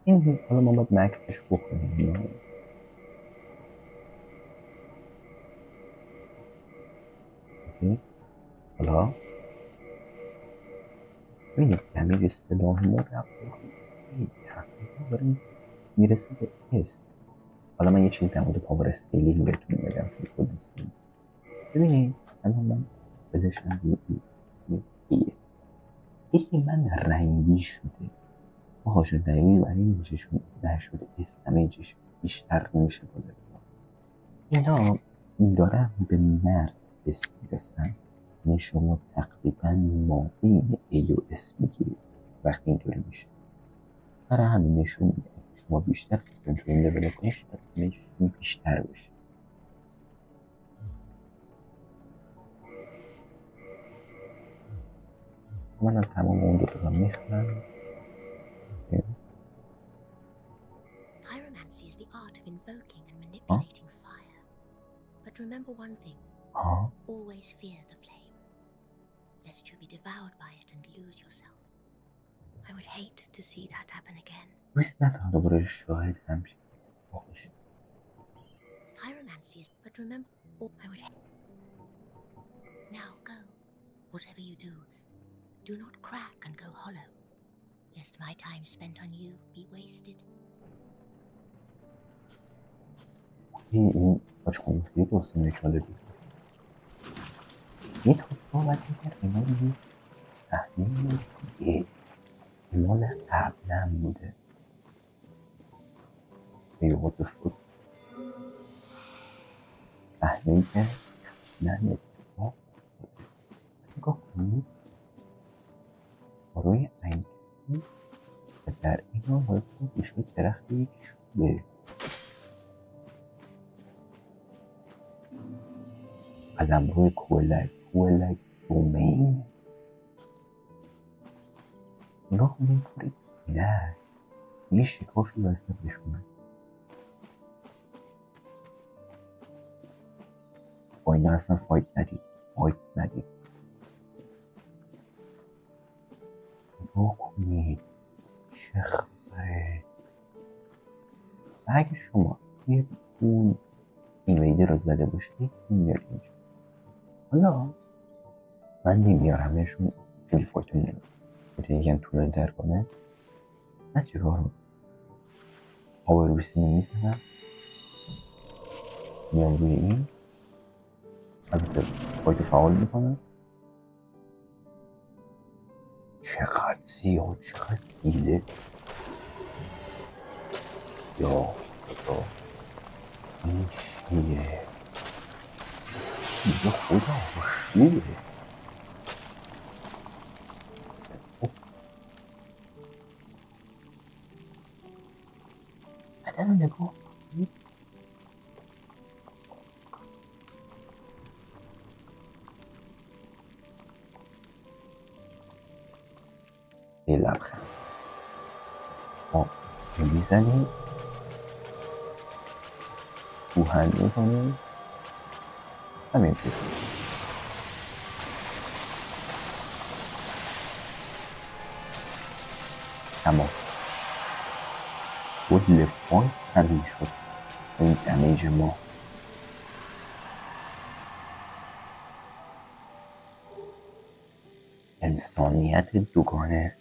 این حالا ما باید مکسش بکنیم اوکی حالا ببینید دمیج سلاح ما رو خیلی تقریبا داریم میرسه به اس حالا من یه چیزی در مورد پاور اسکیلینگ بهتون بگم که خودتون ببینید. الان من بدشم یکی من رنگی شده باشه دلیلی برای این میشه چون نشده استمیجش بیشتر نمیشه بالا. اینا دارن به مرز اس میرسن، یعنی شما تقریبا مابین ای و اس میگیرید وقتی اینطوری میشه. سر همین نشون میده شما بیشتر فکر تو این لول کنید استمیجشون بیشتر بشه. من تمام اون دوتا رو میخونم. Pyromancy is the art of invoking and manipulating fire. But remember one thing. Always fear the flame, lest you be devoured by it and lose yourself. I would hate to see that happen again. Pyromancy is, but remember, I would hate. Now go. Whatever you do not crack and go hollow, lest my time spent on you be wasted. این بچه‌ها خیلی داستان جالبی هست. یه تا صحبت می‌کرد اینا دیگه صحنه دیگه مال قبلا بوده. ای what the fuck. صحنه‌ای که نه نگاه کنید روی انگلی و در این حال باید بشه درخت یک شده قدم روی کولک دومین نگاه کنید پوری کیله هست یه شکافی وسط بشونه با اینا اصلا فایت ندید نگاه کنید چه خبره. اگه شما یه اون ایمیلی رو زده باشید میاری اینجا. حالا من نمیارمشون خیلی فایتون نمید میتونی یکم طولانی تر کنه. من چیکار رو پاور روی سینه میزنم میام روی این البته فایتو فعال میکنم. چقدر زیاد چقدر گیله یا خدا این چیه یا خدا خوشیه بدن رو نگاه کنید یه لبخند ما میزنیم بوهند میکنیم همین پیش تمام کل فایت همین شد. این دمیج ما انسانیت دوگانه.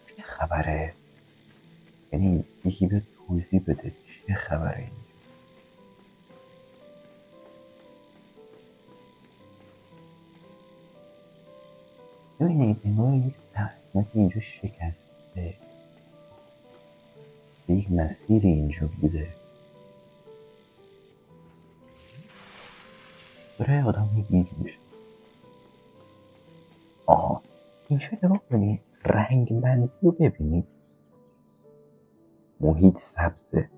چه خبره؟ یعنی یکی به توضیح بده چه خبره اینجا. ببینید انگار یک قسمت اینجا شکسته یک مسیر اینجا بوده برای آدم میگیج میشه. آها اینجا نگاه کنید رنگ بندی رو ببینید. محیط سبزه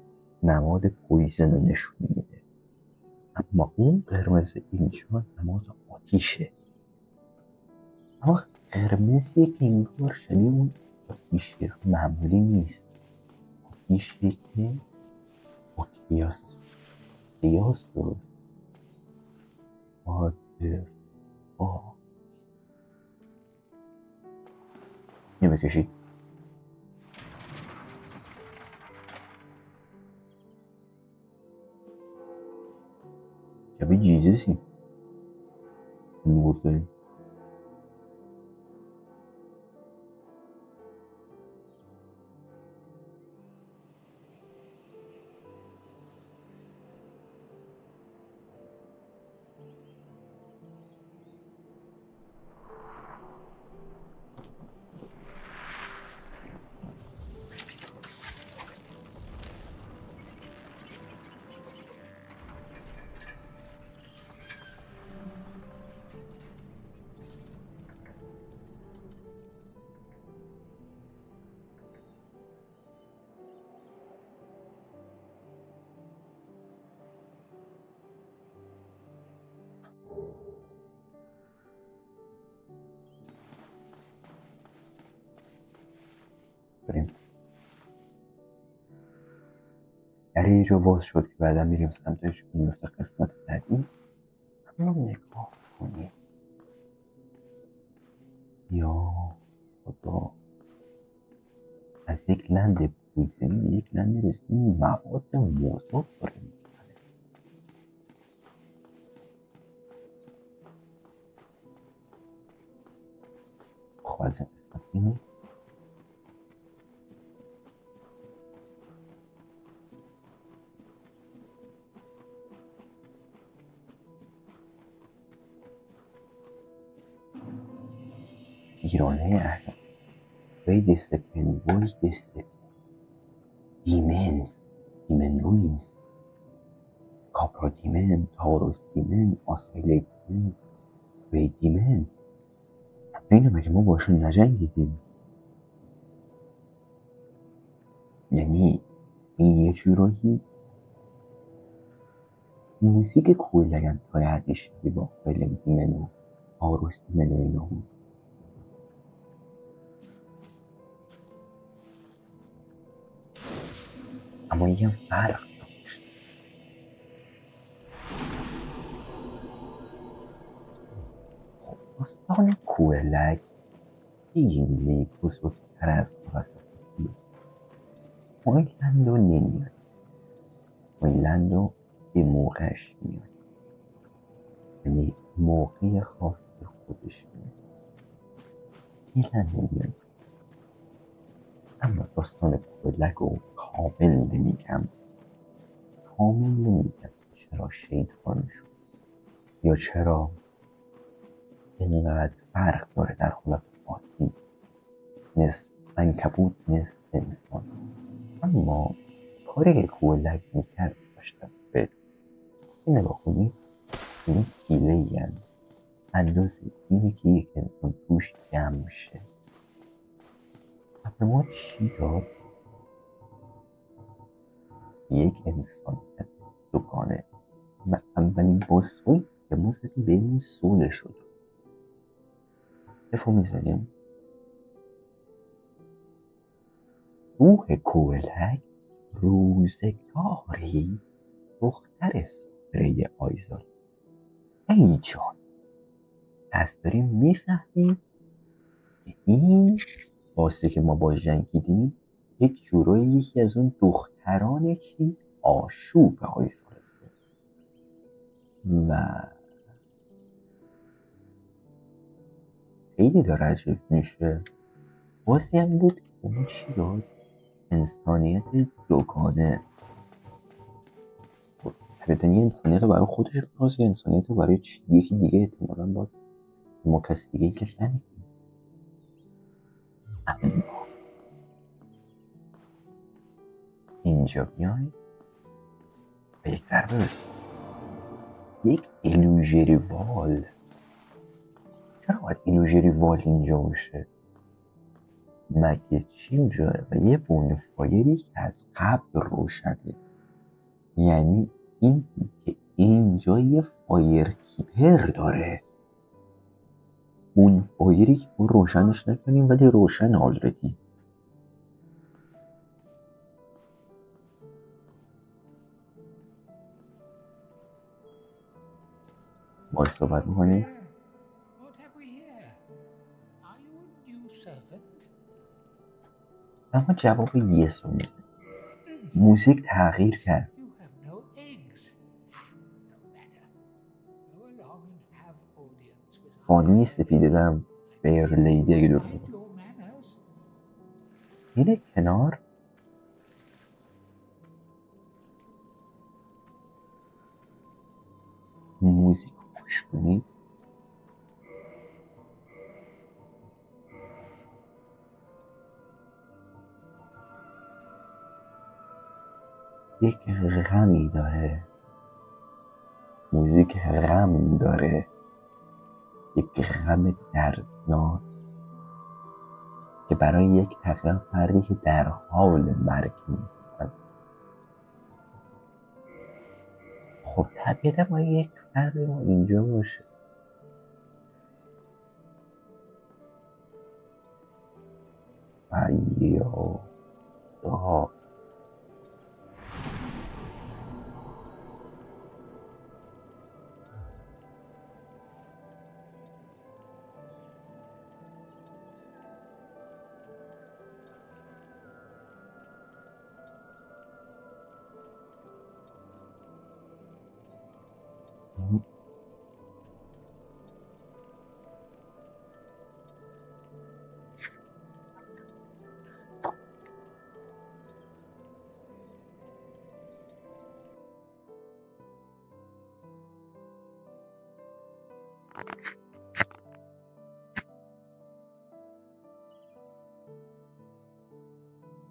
نماد پویزن رو نشون میده اما اون قرمز اینجا نماد آتیشه. اما قرمزیه که انگار شبیه اون آتیشه معمولی نیست. آتیشه که با قیاس درست یه بکشید شبیه جیزسی نورده در یه جا باز شد که بعدا میریم سمتش میفته قسمت بعدی. اما نگاه کنید یا خدا، از یک لند پویزنی به یک لند رسیدیم مواد مذاب داره میزنه. خب از این قسمت بینید ایرانه اهل Wait a second, wait a second. دیمنز، دیمن روینز، کاپرا دیمن، تاروس دیمن، آسایل دیمن، سپری دیمن. اینو مگه ما باشون نجنگیدیم؟ یعنی این یه جورایی موزیک کولگم تا یه حدی شبیه با آسایل دیمن و تاروس دیمن و اینا بود. اما یه فرق داشت. خب داستان کولگ خیلی بزرگتر از مقدماتی. مایلندو نمیاد، مایلندو یه موقعش میاد، یعنی موقع خاص خودش میاد، مایلندو نمیاد. اما داستان کولگ رو کامل نمیگم، کامل نمیگم چرا شیطان شد یا چرا اینقدر فرق داره در حالت عادی نصف عنکبوت نصف انسان. اما کاری که کولگ میکرد داشتم به این نگاه کنید، این پیله یعنی اندازه اینه که یک انسان توش جمع شه. و به ما چی داد؟ یک انسان دوگانه و اولین بازخوری که ما زدیم به این سوله شد. دفعه میزدیم روح کولگ روزگاری دختر سفره آیزال. ای جان، پس داریم میفهمیم که این واسه که ما با جنگیدیم یک جورایی یکی از اون دخترانه که آشوب آیزالسه. و خیلی داره عجب میشه. باسی هم بود که اون چی داد؟ انسانیت دوگانه. طبیعتا یه انسانیت رو برای خودش بخواست، یه انسانیت رو برای یکی دیگه احتمالا باید ما کسی دیگه که نمیکنیم. اما اینجا بیایم و یک ضربه بزنیم. یک ایلوژری وال. چرا باید ایلوژری وال اینجا باشه؟ مگه چی اینجا؟ و یه بونفایری که از قبل روشنه. یعنی این که اینجا یه فایر کیپر داره. اون فایری که ما روشنش نکنیم ولی روشن آلردی. باید صحبت میکنیم. اما جواب یس رو میزنیم. موزیک تغییر کرد. بانوی سپیده دارم بیر لیدی اگه درست بود اینه کنار. موزیک رو گوش کنید. یک غمی داره. موزیک غم داره. یک غم دردناک که برای یک تقریبا فردی که در حال مرگ نیستن. خب طبیعتا باید یک فرد ما اینجا باشه. یا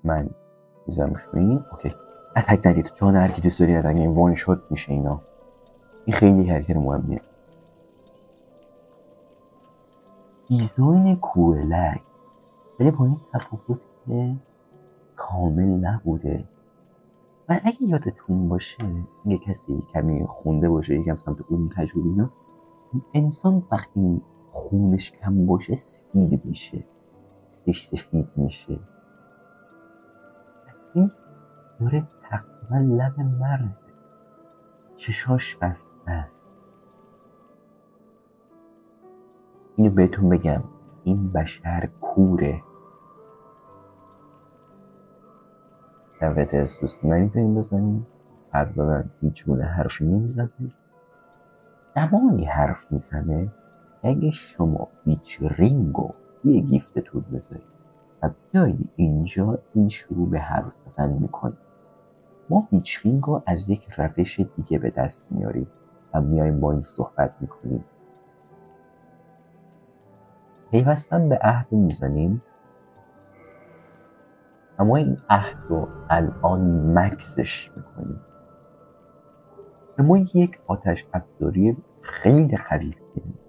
من میزنمش رو این. اوکی اتک ندید، جان هر کی دوست داری اتک، این وان شات میشه اینا. این خیلی حرکت مهمیه. دیزاین کوئلک ولی با این تفاوت کامل نبوده. و اگه یادتون باشه اگه کسی کمی خونده باشه، یکم سمت علوم تجربی اینا، انسان وقتی خونش کم باشه سفید میشه، پوستش سفید میشه. این داره تقریبا لب مرزه، چشاش بسته است. اینو بهتون بگم، این بشر کوره. دفعه تستوس نمیتونیم بزنیم، حرف زدن هیچ گونه حرفی نمیزنه. زمانی حرف میزنه اگه شما هیچ رینگو یه گیفتتون بذارید و بیایی اینجا، این شروع به حرف زدن میکنه. ما ویچرینگ رو از یک روش دیگه به دست میاریم و میایم با این صحبت میکنیم. پیوستن به عهد میزنیم، اما این عهد رو الان مکسش میکنیم. اما یک آتش افزاری خیلی قوی بدیم،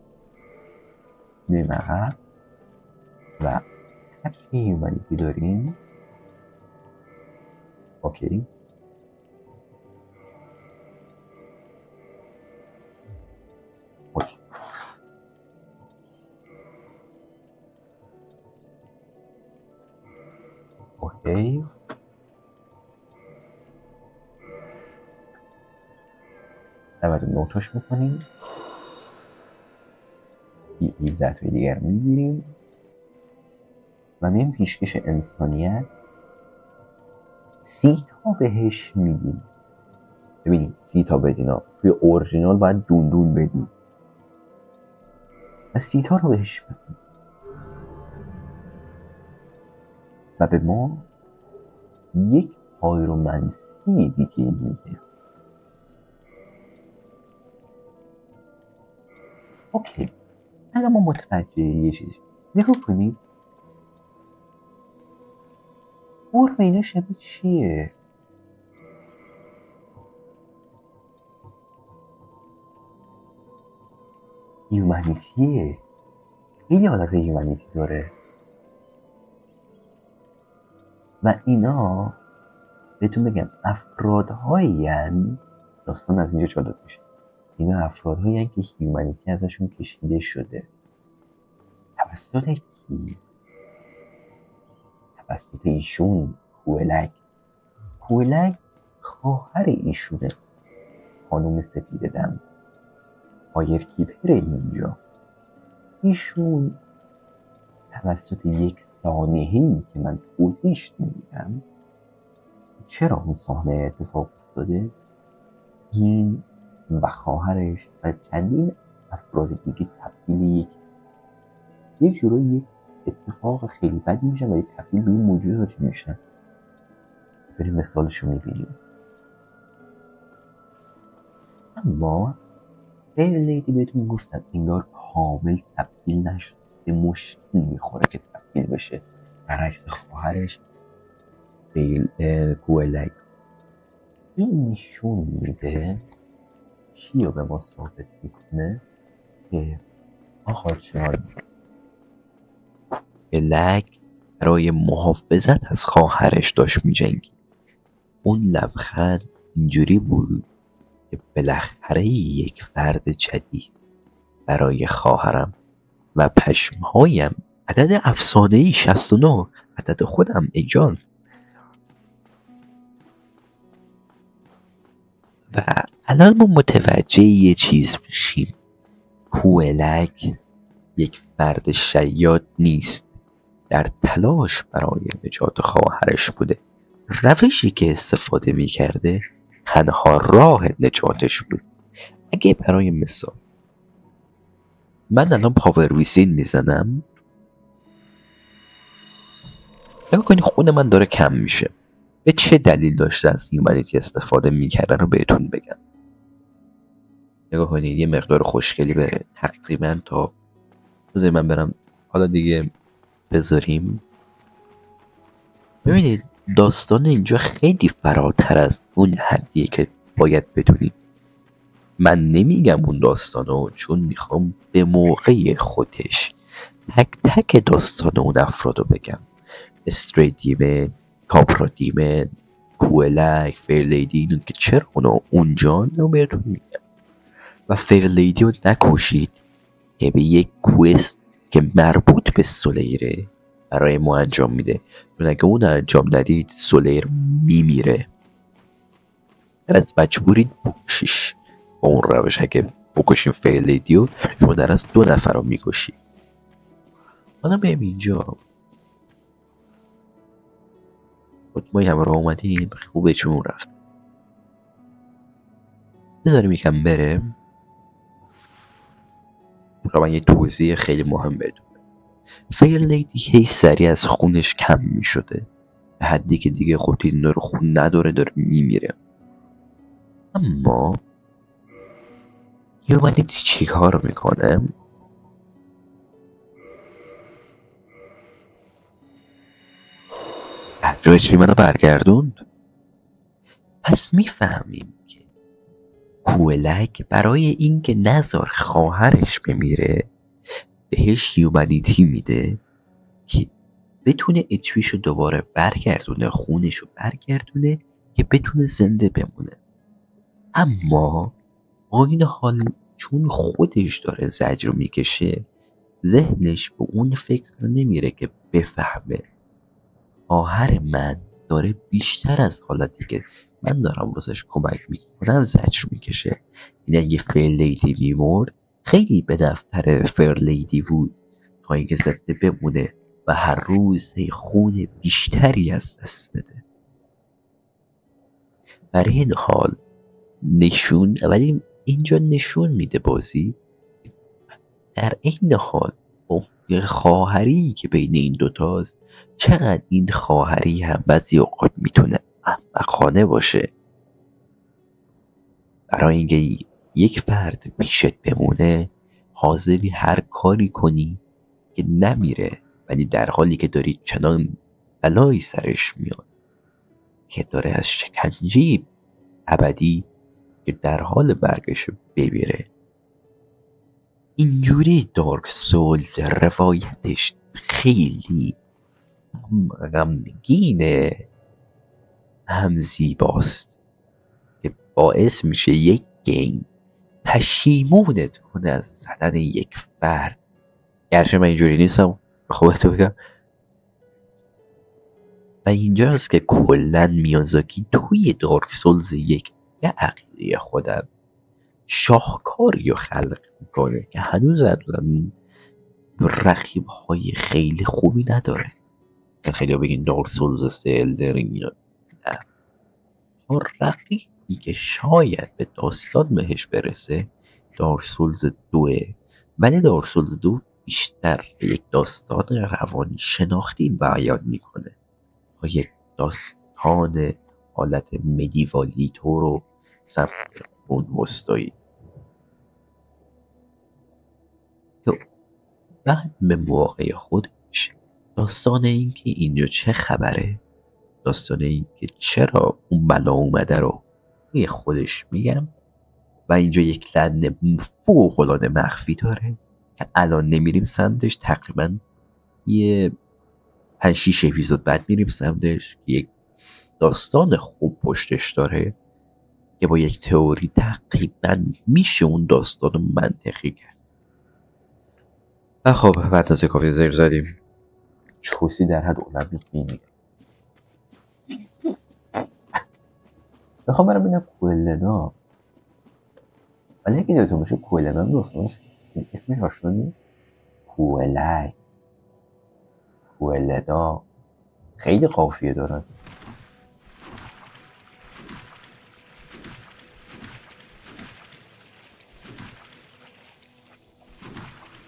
میایم عقب و هرچی هیومانیتی داریم. اوکی اوکی اوکی 99 تاش میکنیم. یه 17 تای دیگر میگیریم و میایم پیشکش انسانیت 30 تا بهش میدیم. ببینید 30 تا بدین، توی اورجینال باید دون دون بدیم و 30 تا رو بهش بدیم و به ما یک پایرومنسی دیگه میده. اوکی اگر ما متوجه یه چیزی نگاه کنید، فرم اینا شبیه چیه؟ هیومانیتیه. خیلی حالت هیومانیتی داره و اینا بهتون بگم افرادهایی هن، داستان از اینجا جالب میشه، اینا افرادهایی هن که هیومانیتی ازشون کشیده شده. توسط کی؟ توسط ایشون کوئلک. کوئلک خواهر ایشونه، خانوم سپید دم، فایر کیپر اینجا. ایشون توسط یک سانحه‌ای که من توضیحش نمیدم چرا اون صحنه اتفاق افتاده، این و خواهرش و چندین افراد دیگه تبدیل یک جورایی یک اتفاق خیلی بدی میشن و یک تبدیل به این موجوداتی میشن. بریم مثالشو میبینیم. اما غیر لیدی بهتون گفتن انگار کامل تبدیل نشد، به مشکل میخوره که تبدیل بشه، برعکس خواهرش کوئلک. این نشون میده چی رو به ما ثابت میکنه که آقا جان کوئلک برای محافظت از خواهرش داشت میجنگید. اون لبخند اینجوری بود که بالاخره یک فرد جدید برای خواهرم و پشمهایم عدد افسانه‌ای 69 عدد خودم ای جان. و الان ما متوجه یه چیز میشیم، کوئلک یک فرد شیاد نیست، در تلاش برای نجات خواهرش بوده. روشی که استفاده میکرده تنها راه نجاتش بود. اگه برای مثال من الان پاور ویسین میزنم، نگاه کنی خون من داره کم میشه، به چه دلیل داشته از هیومانیتی استفاده میکرده رو بهتون بگم. نگاه کنید یه مقدار خوشگلی بره تقریبا تا بذارید من برم حالا دیگه بذاریم. ببینید داستان اینجا خیلی فراتر از اون حدیه که باید بدونیم. من نمیگم اون داستانو، چون میخوام به موقع خودش تک تک داستان اون افرادو بگم. استری دیمن، کاپرا دیمن، کوئلک، فیرلیدی، اینو که چرا اونا اونجا رو بهتون میگم. و فیرلیدی رو نکشید که به یک کوست که مربوط به سولیره برای ما انجام میده، چون اگه اون انجام ندید سولیر میمیره. از مجبورید بکشیش. با اون روش اگه بکشیم فیرلیدیو شما در از 2 نفر رو میکشید. حالا بریم اینجا. ما هم را اومدیم، خوبه چون رفت. بذاریم یکم بره. من یه توضیح خیلی مهم بدونم. فیرلیدی هی سریع از خونش کم میشده، به حدی که دیگه خود این رو خون نداره، داره میمیره. اما هیومنیتی چی کار میکنه؟ جای چی منو برگردوند؟ پس میفهمیم که کوئلک برای اینکه نذار خواهرش بمیره بهش هیومنیتی میده که بتونه اچویشو دوباره برگردونه، خونشو برگردونه که بتونه زنده بمونه. اما با این حال چون خودش داره زجر میکشه، ذهنش به اون فکر نمیره که بفهمه خواهر من داره بیشتر از حالتی که من دارم واسش کمک میکنم زجر میکشه. این اگه فیرلیدی میمرد خیلی به دفتر فیرلیدی بود تا اینکه زنده بمونه و هر روز خون بیشتری از دست بده. برای این حال نشون، ولی اینجا نشون میده بازی در این حال با خواهری که بین این دوتاست، چقدر این خواهری هم بعضی اوقات میتونه احمقانه باشه. برای اینکه یک فرد پیشت بمونه حاضری هر کاری کنی که نمیره، ولی در حالی که داری چنان بلایی سرش میاد که داره از شکنجه ابدی که در حال برگشت بمیره. اینجوری دارک سولز روایتش خیلی هم غمگینه هم زیباست که باعث میشه یک گیم پشیمونت کنه از زدن یک فرد. گرچه من اینجوری نیستم، به خودتو بگم. و اینجاست که کلن میازاکی توی دارک سولز یک به عقیده خودم شاهکاری رو خلق میکنه که هنوز رقیب های خیلی خوبی نداره. خیلی ها بگین دارک سولز 3 الدرینگ اینا، نه، تا رقیبی که شاید به داستان بهش برسه دارک سولز 2، ولی دارک سولز 2 بیشتر یک داستان روان شناختی بیان میکنه تا یک داستان حالت مدیوالی تو رو سمت اون وسطایی. بعد به موقع خودش داستان این که اینجا چه خبره، داستان این که چرا اون بلا اومده رو به خودش میگم. و اینجا یک لحن فوق‌العاده مخفی داره که الان نمیریم سمتش، تقریبا یه 5-6 اپیزود بعد میریم سمتش که یک داستان خوب پشتش داره که با یک تئوری تقریبا میشه اون داستان رو منطقی کرد. خب بعد از کافی زیر زدیم، چوسی در حد المپیک میگه بخوام برم ببینم کوئلنا، ولی اگه یادتون باشه کوئلنا داستانش اسمش آشنا نیست. کوئلک، کوئلنا خیلی قافیه دارن.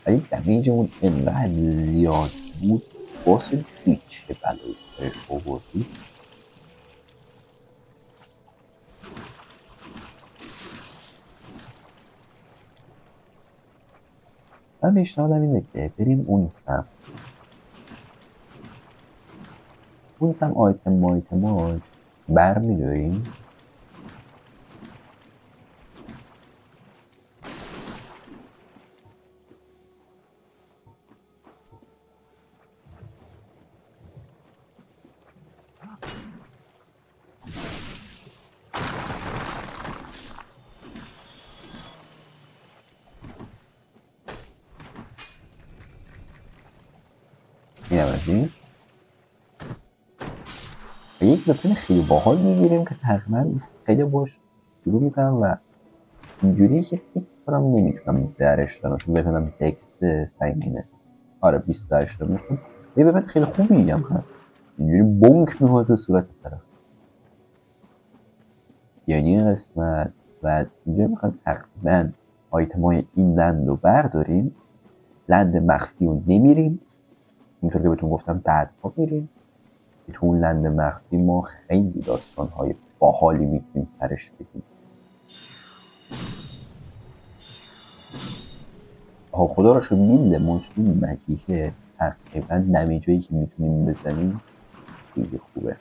ولی دمیج اون انقدر زیاد بود واسه هیچ که بلایی سرش آوردی. من پیشنهادم اینه که بریم اون سمت. اون هم آیتماش برمیداریم. این هم از این. و یک وپن خیلی باحال میگیریم که تقریبا خیلی باش شروع میکنم و اینجوری که فکر کنم نمیتونم درش دارم، چون ببینم دکس سنگینه. آره 28 تا میخوام. یه وپن خیلی خوبی هم هست، اینجوری بونک میکنه تو صورت طرف. یعنی این قسمت و از اینجا میخوایم تقریبا آیتم های این لند رو برداریم. لند مخفی رو نمیریم، اینطور که بهتون گفتم بعدها میریم که تو اون لند مخفی ما خیلی داستان های باحالی میتونیم سرش بدیم. خدا را شد میده منچون مجیکه تقریبا دمیجایی که میتونیم بزنیم خیلی خوبه.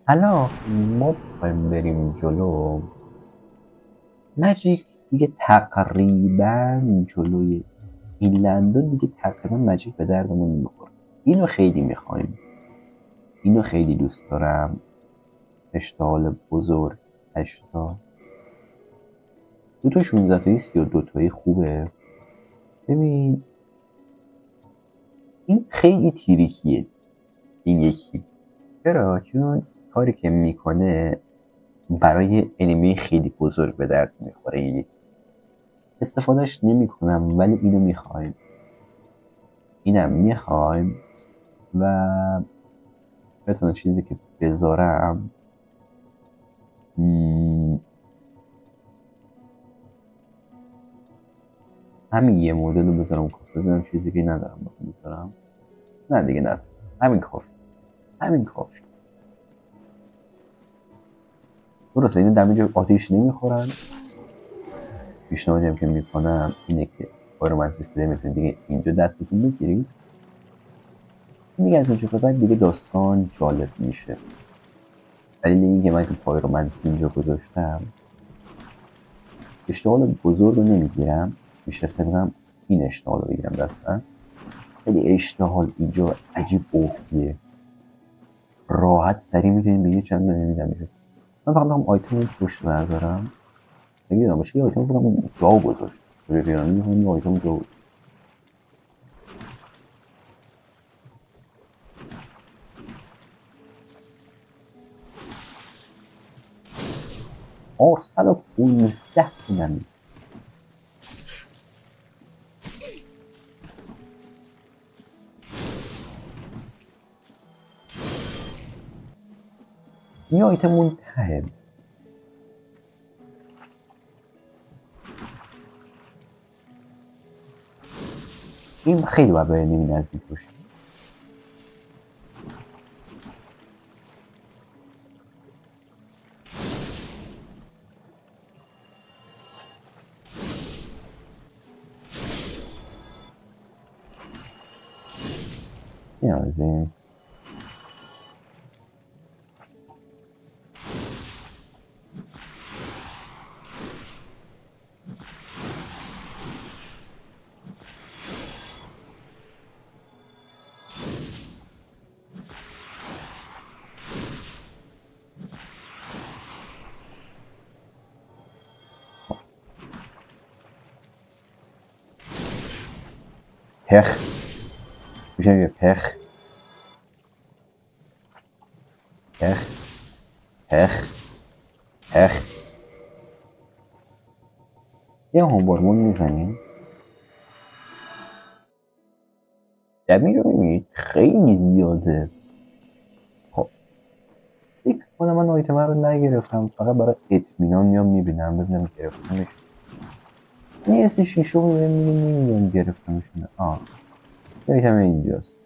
حالا ما باید بریم جلو. مجیک دیگه تقریبا جلوی این لندن دیگه تقریبا مجیک به دردمون میخوره. اینو خیلی میخوایم، اینو خیلی دوست دارم. اشتغال بزرگ 8 تا 2 تا 16 تایی 32 تایی خوبه. ببین این خیلی تیریکیه این یکی. چرا؟ چون کاری که میکنه برای انیمه خیلی بزرگ به درد میخوره. این یکی استفادهش نمی کنم ولی اینو میخوایم، اینم میخوایم و بتونه چیزی که بذارم همین یه مدل رو بذارم کافی. بذارم چیزی که ندارم بذارم. نه دیگه ندارم، همین کافی، همین کافی. درسته این دمیج آتیش نمیخورن. پیشنهادی هم که میکنم اینه که پایرومنسی فیلم میتونید دیگه اینجا دستتون بگیرید. دیگه از اینجا به بعد دیگه داستان جالب میشه. دلیل اینکه من که پایرومنسی اینجا گذاشتم اشتغال بزرگ رو نمیگیرم، بیشتر سعی این اشتغال رو بگیرم دستم. خیلی اشتغال اینجا عجیب اوکیه، راحت سریع میتونیم به یه چند تا نمیدم میشه. من فقط میخوام آیتم رو پشت بردارم. اگه دیدم باشه یه آیتم فقط جا گذاشت به بیرانی میخوام یه آیتم جا گذاشت. 415 تومن. این آیتم منتهه. این خیلی باید به نمی نزدیک باشه. این از این پخ میشه یه پخ پخ پخ پخ. یه هومبارمون میزنیم. دمیج رو میبینید خیلی زیاده. خب فکر کنم من آیتم رو نگرفتم، فقط برای اطمینان میام میبینم ببینم گرفتمش. این اس شیشو نمیدونم گرفتمش نه. یه آیتم اینجاست.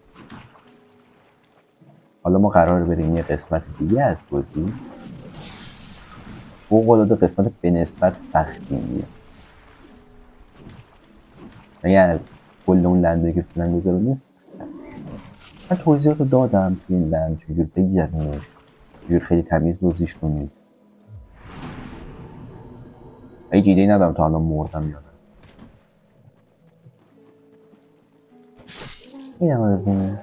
حالا ما قرار بریم یه قسمت دیگه از بازی فوق‌العاده قسمت به نسبت سختیه. یعنی از کل اون لندایی که فیلم گذاره نیست. من توضیحات رو دادم توی این لند چجور بگذرونش، چجور خیلی تمیز بازیش کنید. هیچ ایده‌ای ندارم تا الان مردم یا نه. اینم از این.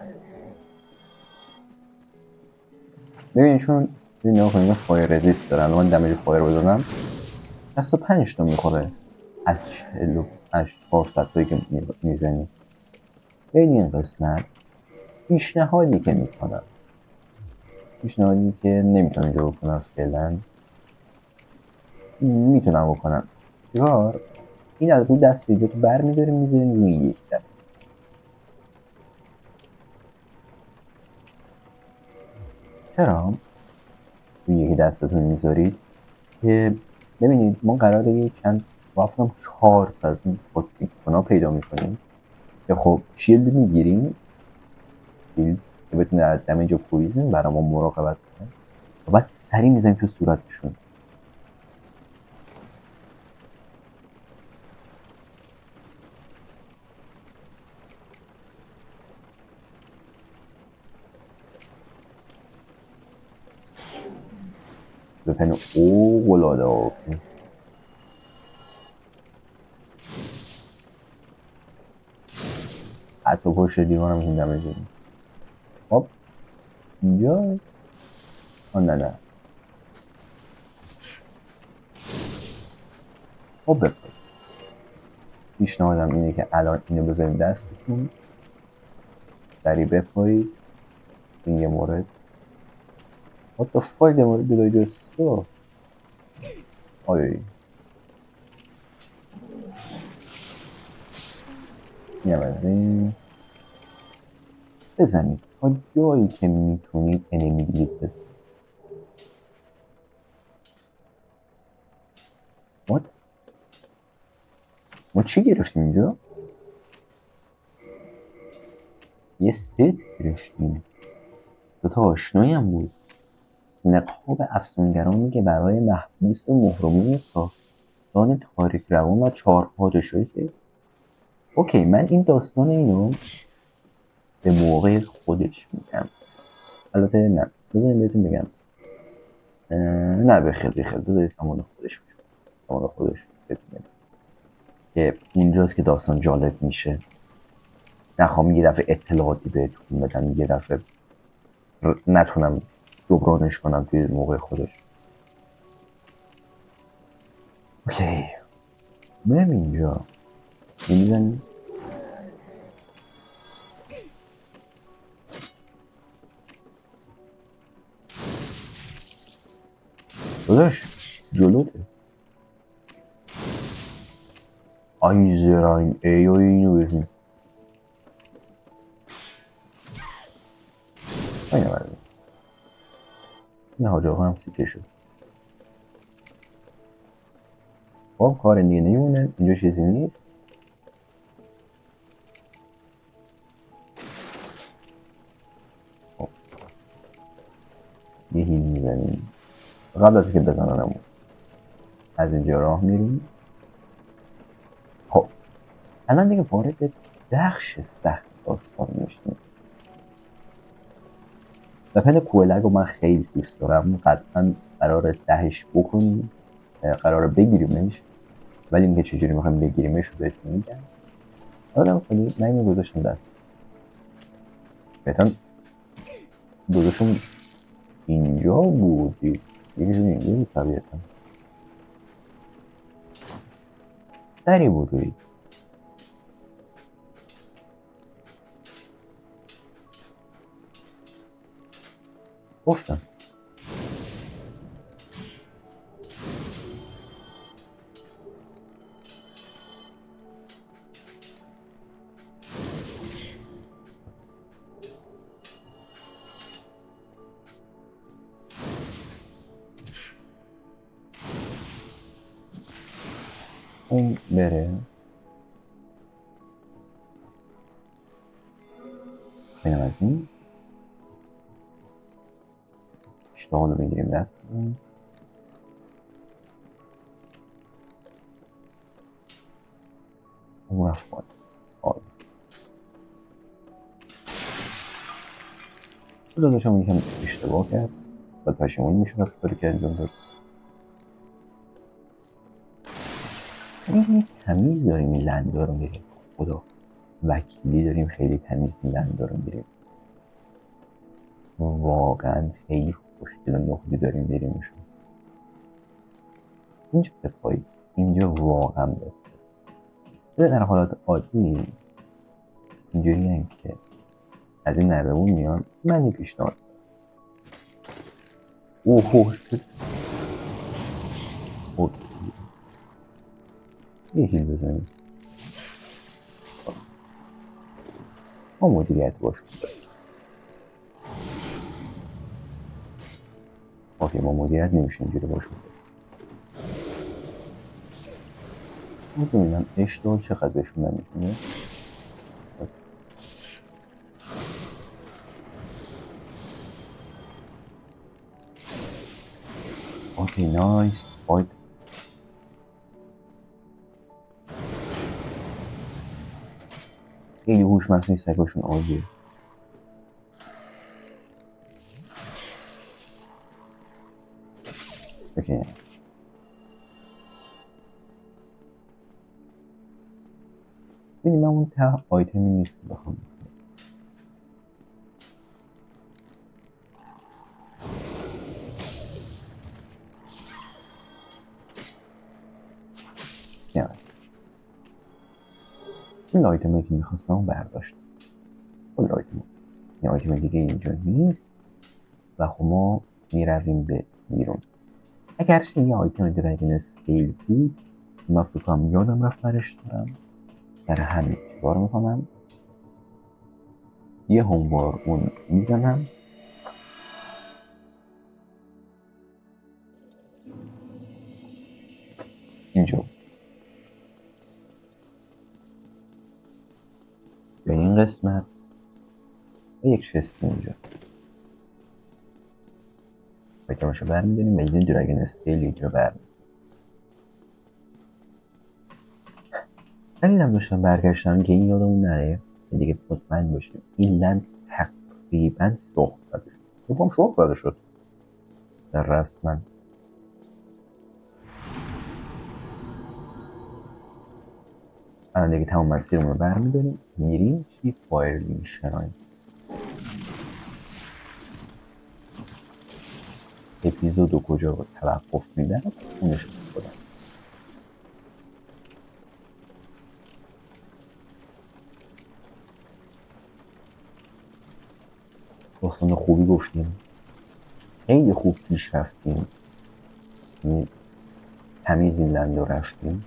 ببین چون این نگاه کنید فایر رزیست دارن، من دمیج فایر بزنم 65 تا میخوره از 48 400 تایی که میزنی. بین این قسمت پیشنهادی که میکنم، پیشنهادی که نمیتونم اینجا بکنم فعلا، میتونم بکنم چیکار، این از روی دست اینجا تو بر میداریم میذاریم روی یک دست. چرا روی یک دستتون میذارید که ببینید ما قراره یه چند وافرم 4 تا از این توکسیکونا پیدا میکنیم که خب شیلد میگیریم، شیلد که بتونه از دمیج و پویزن برای ما مراقبت کنه و بعد سری میزنیم تو صورتشون. بپنه او قلاده حتی پشت دیوارم این دمیج داریم. خب اینجاست. نه خب بپنید. پیشنهادم اینه که الان اینو بذاریم دستتون، سریع بپایید. این یه مورد. What the fuck did I just saw? آی اینم از این. بزنید تا جایی که میتونید انمی دید بزنید. What؟ ما چی گرفتیم اینجا؟ یه ست گرفتیم. دوتا آشنایی هم بود. نقاب افسونگرانی که برای محبوس محرومین ساختان تاریک روان و 4 پادشاهی که اوکی من این داستان اینو به موقع خودش میگم. البته نه بذاریم بهتون بگم نه بخیر بذارید زمان خودش بشه. زمان خودش بتونه که اونجاست که داستان جالب میشه. نخوام یه دفعه اطلاعاتی بهتون بدم یه دفعه نتونم جبرانش کنم توی موقع خودش. اوکی بریم اینجا میزنیم. داداش جلوته آیزراین ای و اینو بزنیم. اینو بزنیم. این حاج آقا هم سیکه شد. خب کار دیگه نمیمونه اینجا چیزی نیست. خب یه هیل میزنیم قبل از که بزننمون از اینجا راه میریم. خب الان دیگه وارد بخش سخت داستان میشیم. وپن کوئلگ رو من خیلی دوست دارم، قطعا قرار 10ش بکنیم، قرار بگیریمش، ولی اینکه چجوری میخوایم بگیریمش رو بهتون میگم. حالا خیلی من اینو گذاشتم دست بهتون گذاشتم اینجا بودی یکیشون اینجا بود طبیعتا سری بودی. گفتم اون بره اینم از این اشتغال رو بگیریم دست اون رفت پایین. آره داداشم یکم اشتباه کرد، باید پشیمون میشد از کاری که انجام داد. خیلی تمیز داریم این لندا رو میریم، خدا وکیلی داریم خیلی تمیز این لندا رو میریم، واقعا خیلی خوشگل و نقدی داریم میریمشون. اینجا بپایی، اینجا واقعا بپایی. در حالات عادی اینجوری هم که از این نردبون میان. من یه پیشنهاد اوه شد یه هیل بزنیم ما مدیریت باشون. اوکی ما مدیریت نمیشه اینجوری باشون. از میبینم اشتباه چقدر بهشون نمیتونه. اوکی نایس فایت. خیلی هوشمند این سگاشون عالیه. اوکی ببینیم من اون ته آیتمی نیست که بخوام این آیتمی که میخواستم برداشت. کل آیتم این آیتم دیگه اینجا نیست و خب ما میرویم به بیرون. اگرچه یه آیتم درگن اسکیل بود من فکر کنم یادم رفت برش دارم، در همین چیکار میکنم یه هموار اون میزنم اینجا به این قسمت و یک شست اینجا آیتمشو برمیداریم و یه درگن اسکیل اینجا برمیداریم. دلیلم داشتم برگشتم که این یادمون نره دیگه مطمئن باشیم این لند تقریبا شخ داده شد. گفتم شخ داده شد در رسما. الان دیگه تمام مسیرمون رو برمیداریم میریم چی فایرلینگ شراین. اپیزودو کجا رو توقف میدن اونش خودم. داستان خوبی گفتیم، خیلی خوب پیش رفتیم، تمیز این لند رو رفتیم.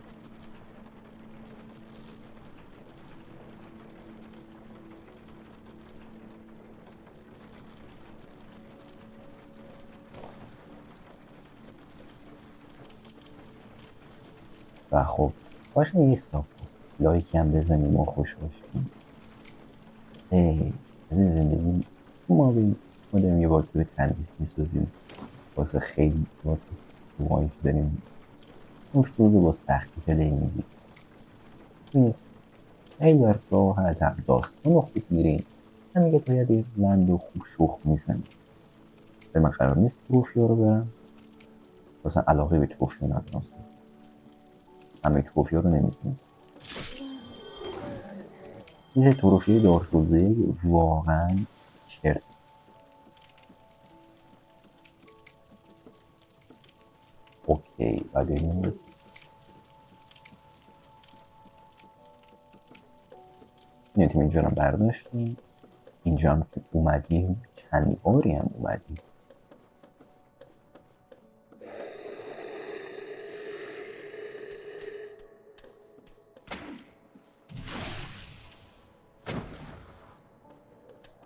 و خب باشه یه لایکی هم بزنیم ما خوش باشیم. از این زندگی ما داریم یه واجب تنظیف میسازیم واسه خیلی واسه مایی که داریم مرسوز با سختی پلی میگیم. خیلی راحت هم داستان رو خوب میرین هم میگه باید یه لند رو خوب شخ میزنیم. به من قرار نیست تروفیا رو برم واسه علاقه به تروفیا ندارم، همه تروفیا رو نمیزنیم. این تروفی دارسوزه واقعا چرت. اوکی بعد این رسید این تیم اینجا رو برداشتیم. اینجا هم که اومدیم چند باری هم اومدیم.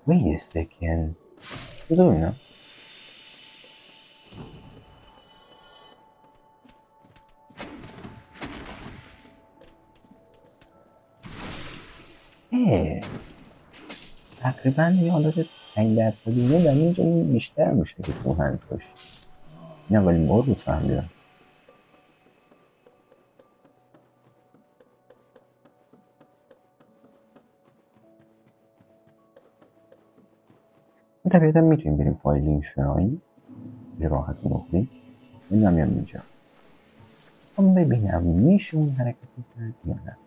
Wait a second بذار ببینم. تقریبا یه حالت 5% اینه در اینجا بیشتر میشه که تو هنگاش. این اولین بار بود فهمیدم. طبیعتا میتونیم بریم فایل این شراین به راحت نقلی این هم اینجا هم ببینم میشه اون حرکت زد یا نه.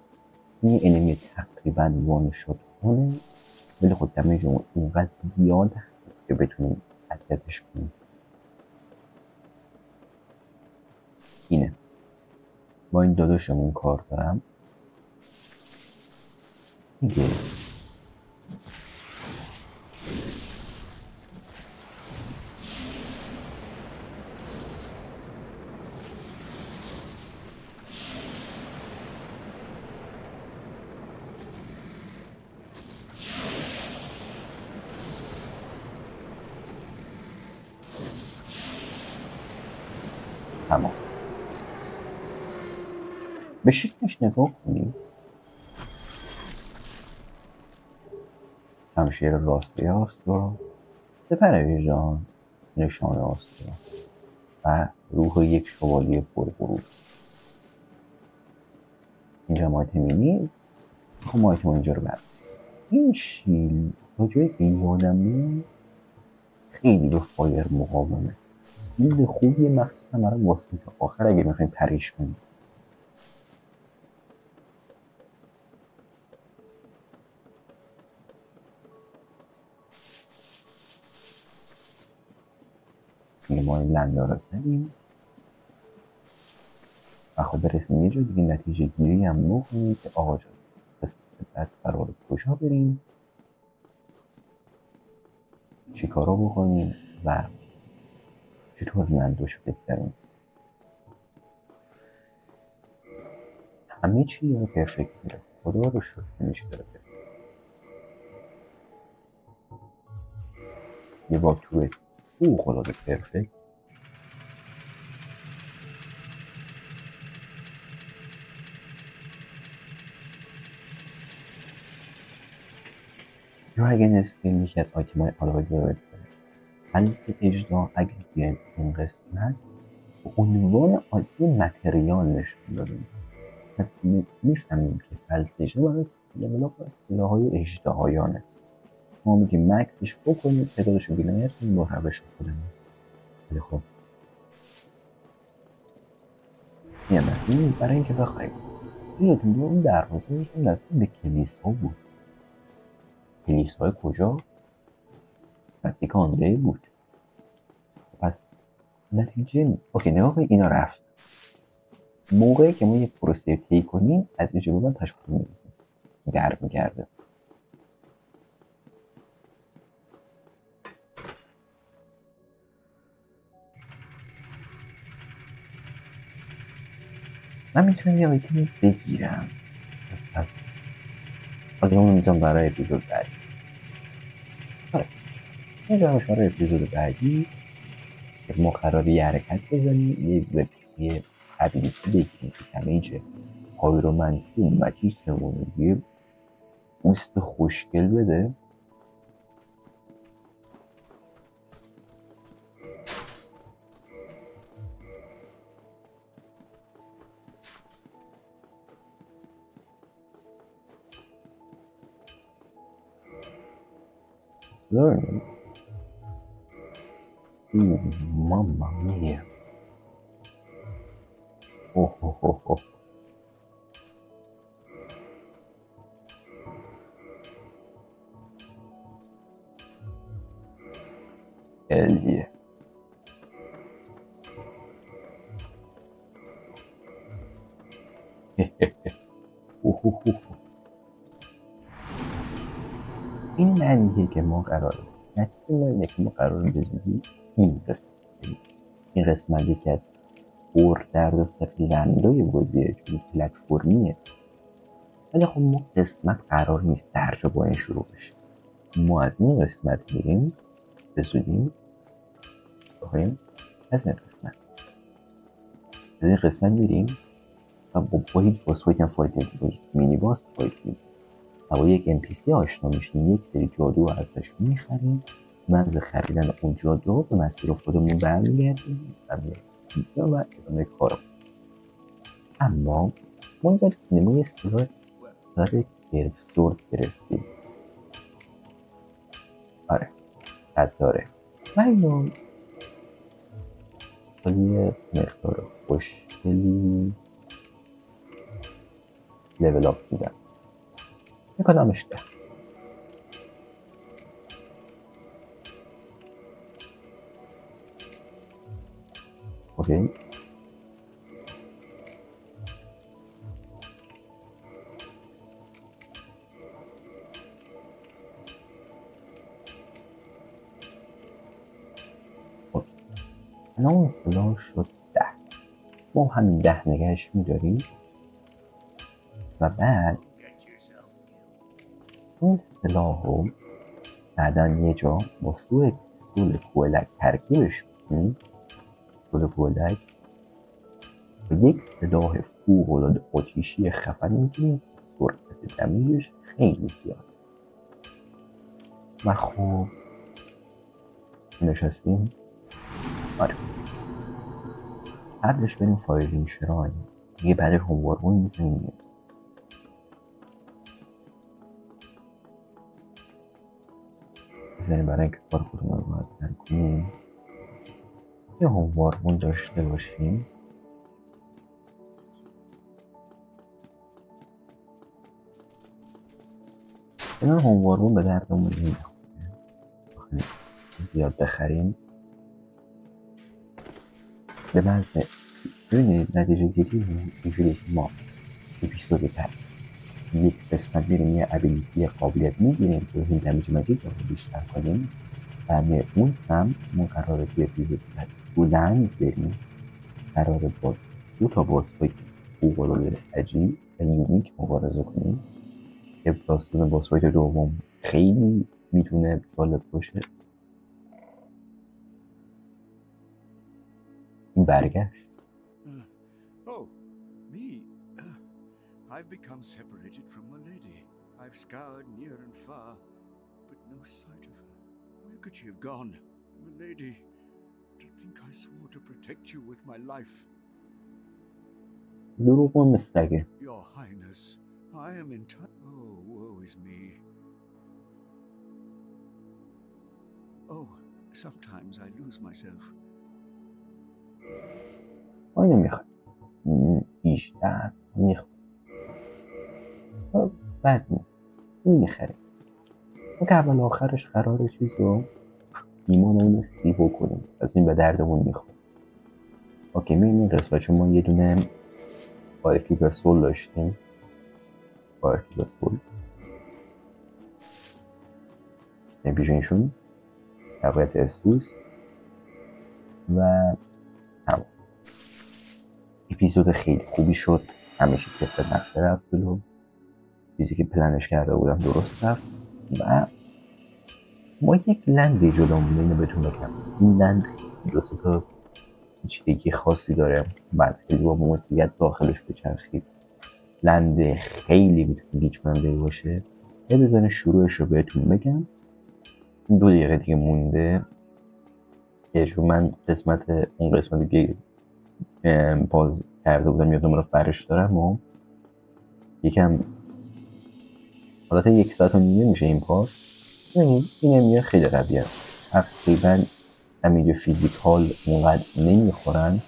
این انمی تقریبا وان شات کنه ولی خود دمیج اون اینقدر زیاد هست که بتونیم اذیتش کنیم. اینه با این داداشمون کار دارم دیگه. تمام به شکلش نگاه کنید. شمشیر راستی آستورا، سپر ویژان، نشان آستورا و روح یک شوالیه پرغرور. اینجا مایتمی نیست. خب مایتم اینجا رو برد. این شیل تا جایی که یادم میاد خیلی به فایر مقاومه. شیل خوبیه مخصوصا برای واسه آخر اگه میخوایم پریش کنیم. ما این لنده رو زدیم و خب برسیم یه جا دیگه نتیجه گیری هم نکنیم که آقا جان قسمت بعد قرار کجا بریم، چی کارا بکنیم و چطور لندوشو بگذاریم. همه چی رو پرفکت میره، خدا رو شکر میشه داره پرفکت. یه واکتور فوق‌العاده پرفکت. دراگن اسکیل یکی از آیتم‌های علاقه داره. هنس اجدا اگر بیایم این قسمت به عنوان آیتم متریال نشون دادیم. پس میفهمیم که فلس اجدا برای سلاح‌های اژدهایانه. ما میگیم مکسش بکنیم تعدادش رو بیشتر کنیم با روش خودمون. ولی خب میام از این برای اینکه بخوایم یادتون اون دروازه میگیم نزدیک به کلیسا بود. کلیسای کجا؟ نزدیک آندره بود. پس نتیجه اوکی نگاه کنید اینا رفت. موقعی که ما یک پروسه طی کنیم از اینجا به بعد تشکیل می‌دیم. برمیگرده. من میتونم یه آیتمی بگیرم پس حالا اونو میذارم برای اپیزود بعدی. آره میذارمش برای اپیزود بعدی که ما قراره یه حرکت بزنیم یه ابیلیتی بگیریم که دمیج پایرومنسی و مجیکمون یه بوست خوشگل بده. Learning. Mamma mia. Oh. Hell yeah. این معنیه که ما قراره اینه که ما قراره بزنیم این قسمت. این قسمت یکی از درد سفلندای بازیه چون پلتفرمیه. ولی خب ما قسمت قرار نیست درجا با این شروع بشه. ما از این قسمت میریم بزودیم بخوایم از این قسمت میریم و با هیچ باس فایت هم فایت نمی‌کنیم. مینی باس فایت می‌کنیم. با یک NPC آشنا میشیم، یک سری جادو ازش میخریم، بعد خریدن اون جادو به مسیر خودمون برمیگردیم و ادامه کارم. اما ما اینجا نمای سلاح داره سورد گرفتیم. آره بد داره و اینو با یه مقدار خوشگلی لیول آپ میدم میکنمش ده. اوکی الان اون سلاح شد 10. ما همین 10 نگهش میداریم و بعد این سلاح رو بعدا یه جا با سول کولک ترکیبش میکنیم. سول کولک و یک سلاح فوق‌العاده آتیشی خفن میگیریم. سرعت دمیجش خیلی زیاد و خب نشستیم. آره قبلش بریم فایرینگ شراین دیگه بعدش هوموارمون میزنیم. بزنیم برای اینکه کار خودمون رو باید کنیم یه هوموارمون داشته باشیم. این هوموارمون به دردمون نمیخوره زیاد بخریم به محض ببینید نتیجه گیری اینجوری ما اپیزود بعد یک قسمت میریم یه ابیلیتی قابلیت میگیریم که این دمیج مجید رو بیشتر کنیم و اون سمت ما قراره توی اپیزود بعد بلند بریم. قراره با 2 تا باس‌فایت فوق‌العاده عجیب و یونیک مبارزه کنیم که داستان باس‌فایت دوم خیلی میتونه جالب باشه. این برگشت Oh, me. I've become separated from my lady. I've scoured near and far, but no sight of her. Where could she have gone? My lady, to think I swore to protect you with my life. دروغ مستقه. Your Highness, I am in touch. Oh, woe is me. Oh, sometimes I lose myself. ما اینو میخوایم بیشتر میخوایم بعد این میخریم ما که اول آخرش قراره چیز رو ایمانمون رو سی بکنیم از این به دردمون میخواد. اوکی میریم این قسمت چون ما یه دونه فایرکیپر سول داشتیم. فایرکیپر سول پیشونشون تقویت اسوس و تمام. اپیزود خیلی خوبی شد. همیشه طبق نقشه رفت جلو. چیزی که پلنش کرده بودم درست رفت و ما یک لند جلومون اینو بهتون بگم. این لند دو سه تا چیزی خاصی داره. بعد خیلی با موقعیت داخلش بچرخید. لند خیلی میتونه گیج کننده باشه. یه بزنه شروعش رو بهتون بگم. 2 دقیقه دیگه مونده که چون من اون قسمتی که باز کرده بودم یادم رفت برش دارم و یکم حالت 1 ساعت و نیمه میشه این پار. ببینید این میگه خیلی قویه تقریبا دمیج فیزیکال اونقدر نمیخورن.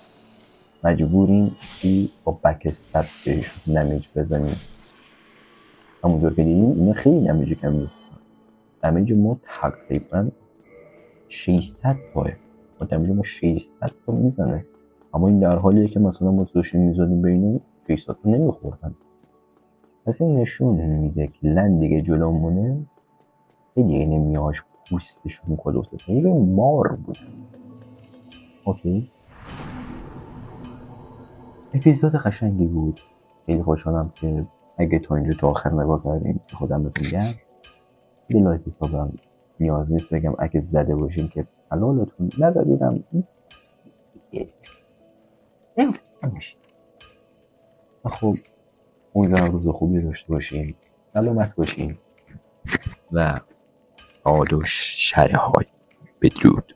مجبوریم که با بک استپ بهشون دمیج بزنیم. همونطور که دیدیم اینا خیلی دمیج کم میخورن. دمیج ما تقریبا 600 پاه با دمیج ما 600 تا میزنه. اما این در حالیه که مثلا ما سوشی میزدیم به اینو 600 تا نمیخوردن. پس این نشون میده که لند دیگه جلومونه خیلی نمیاش پوستشون کلوفته یه مار بود. اوکی اپیزود قشنگی بود. خیلی خوشحالم که اگه تا اینجا تا آخر نگاه کردیم خودم بهتون میگم یه لایک حسابم نیاز نیست بگم اگه زده باشین که حلالتون نزدیدم نمیشه. خب امیدوارم روز خوبی داشته باشین سلامت باشین و آد و شرهای بدرود.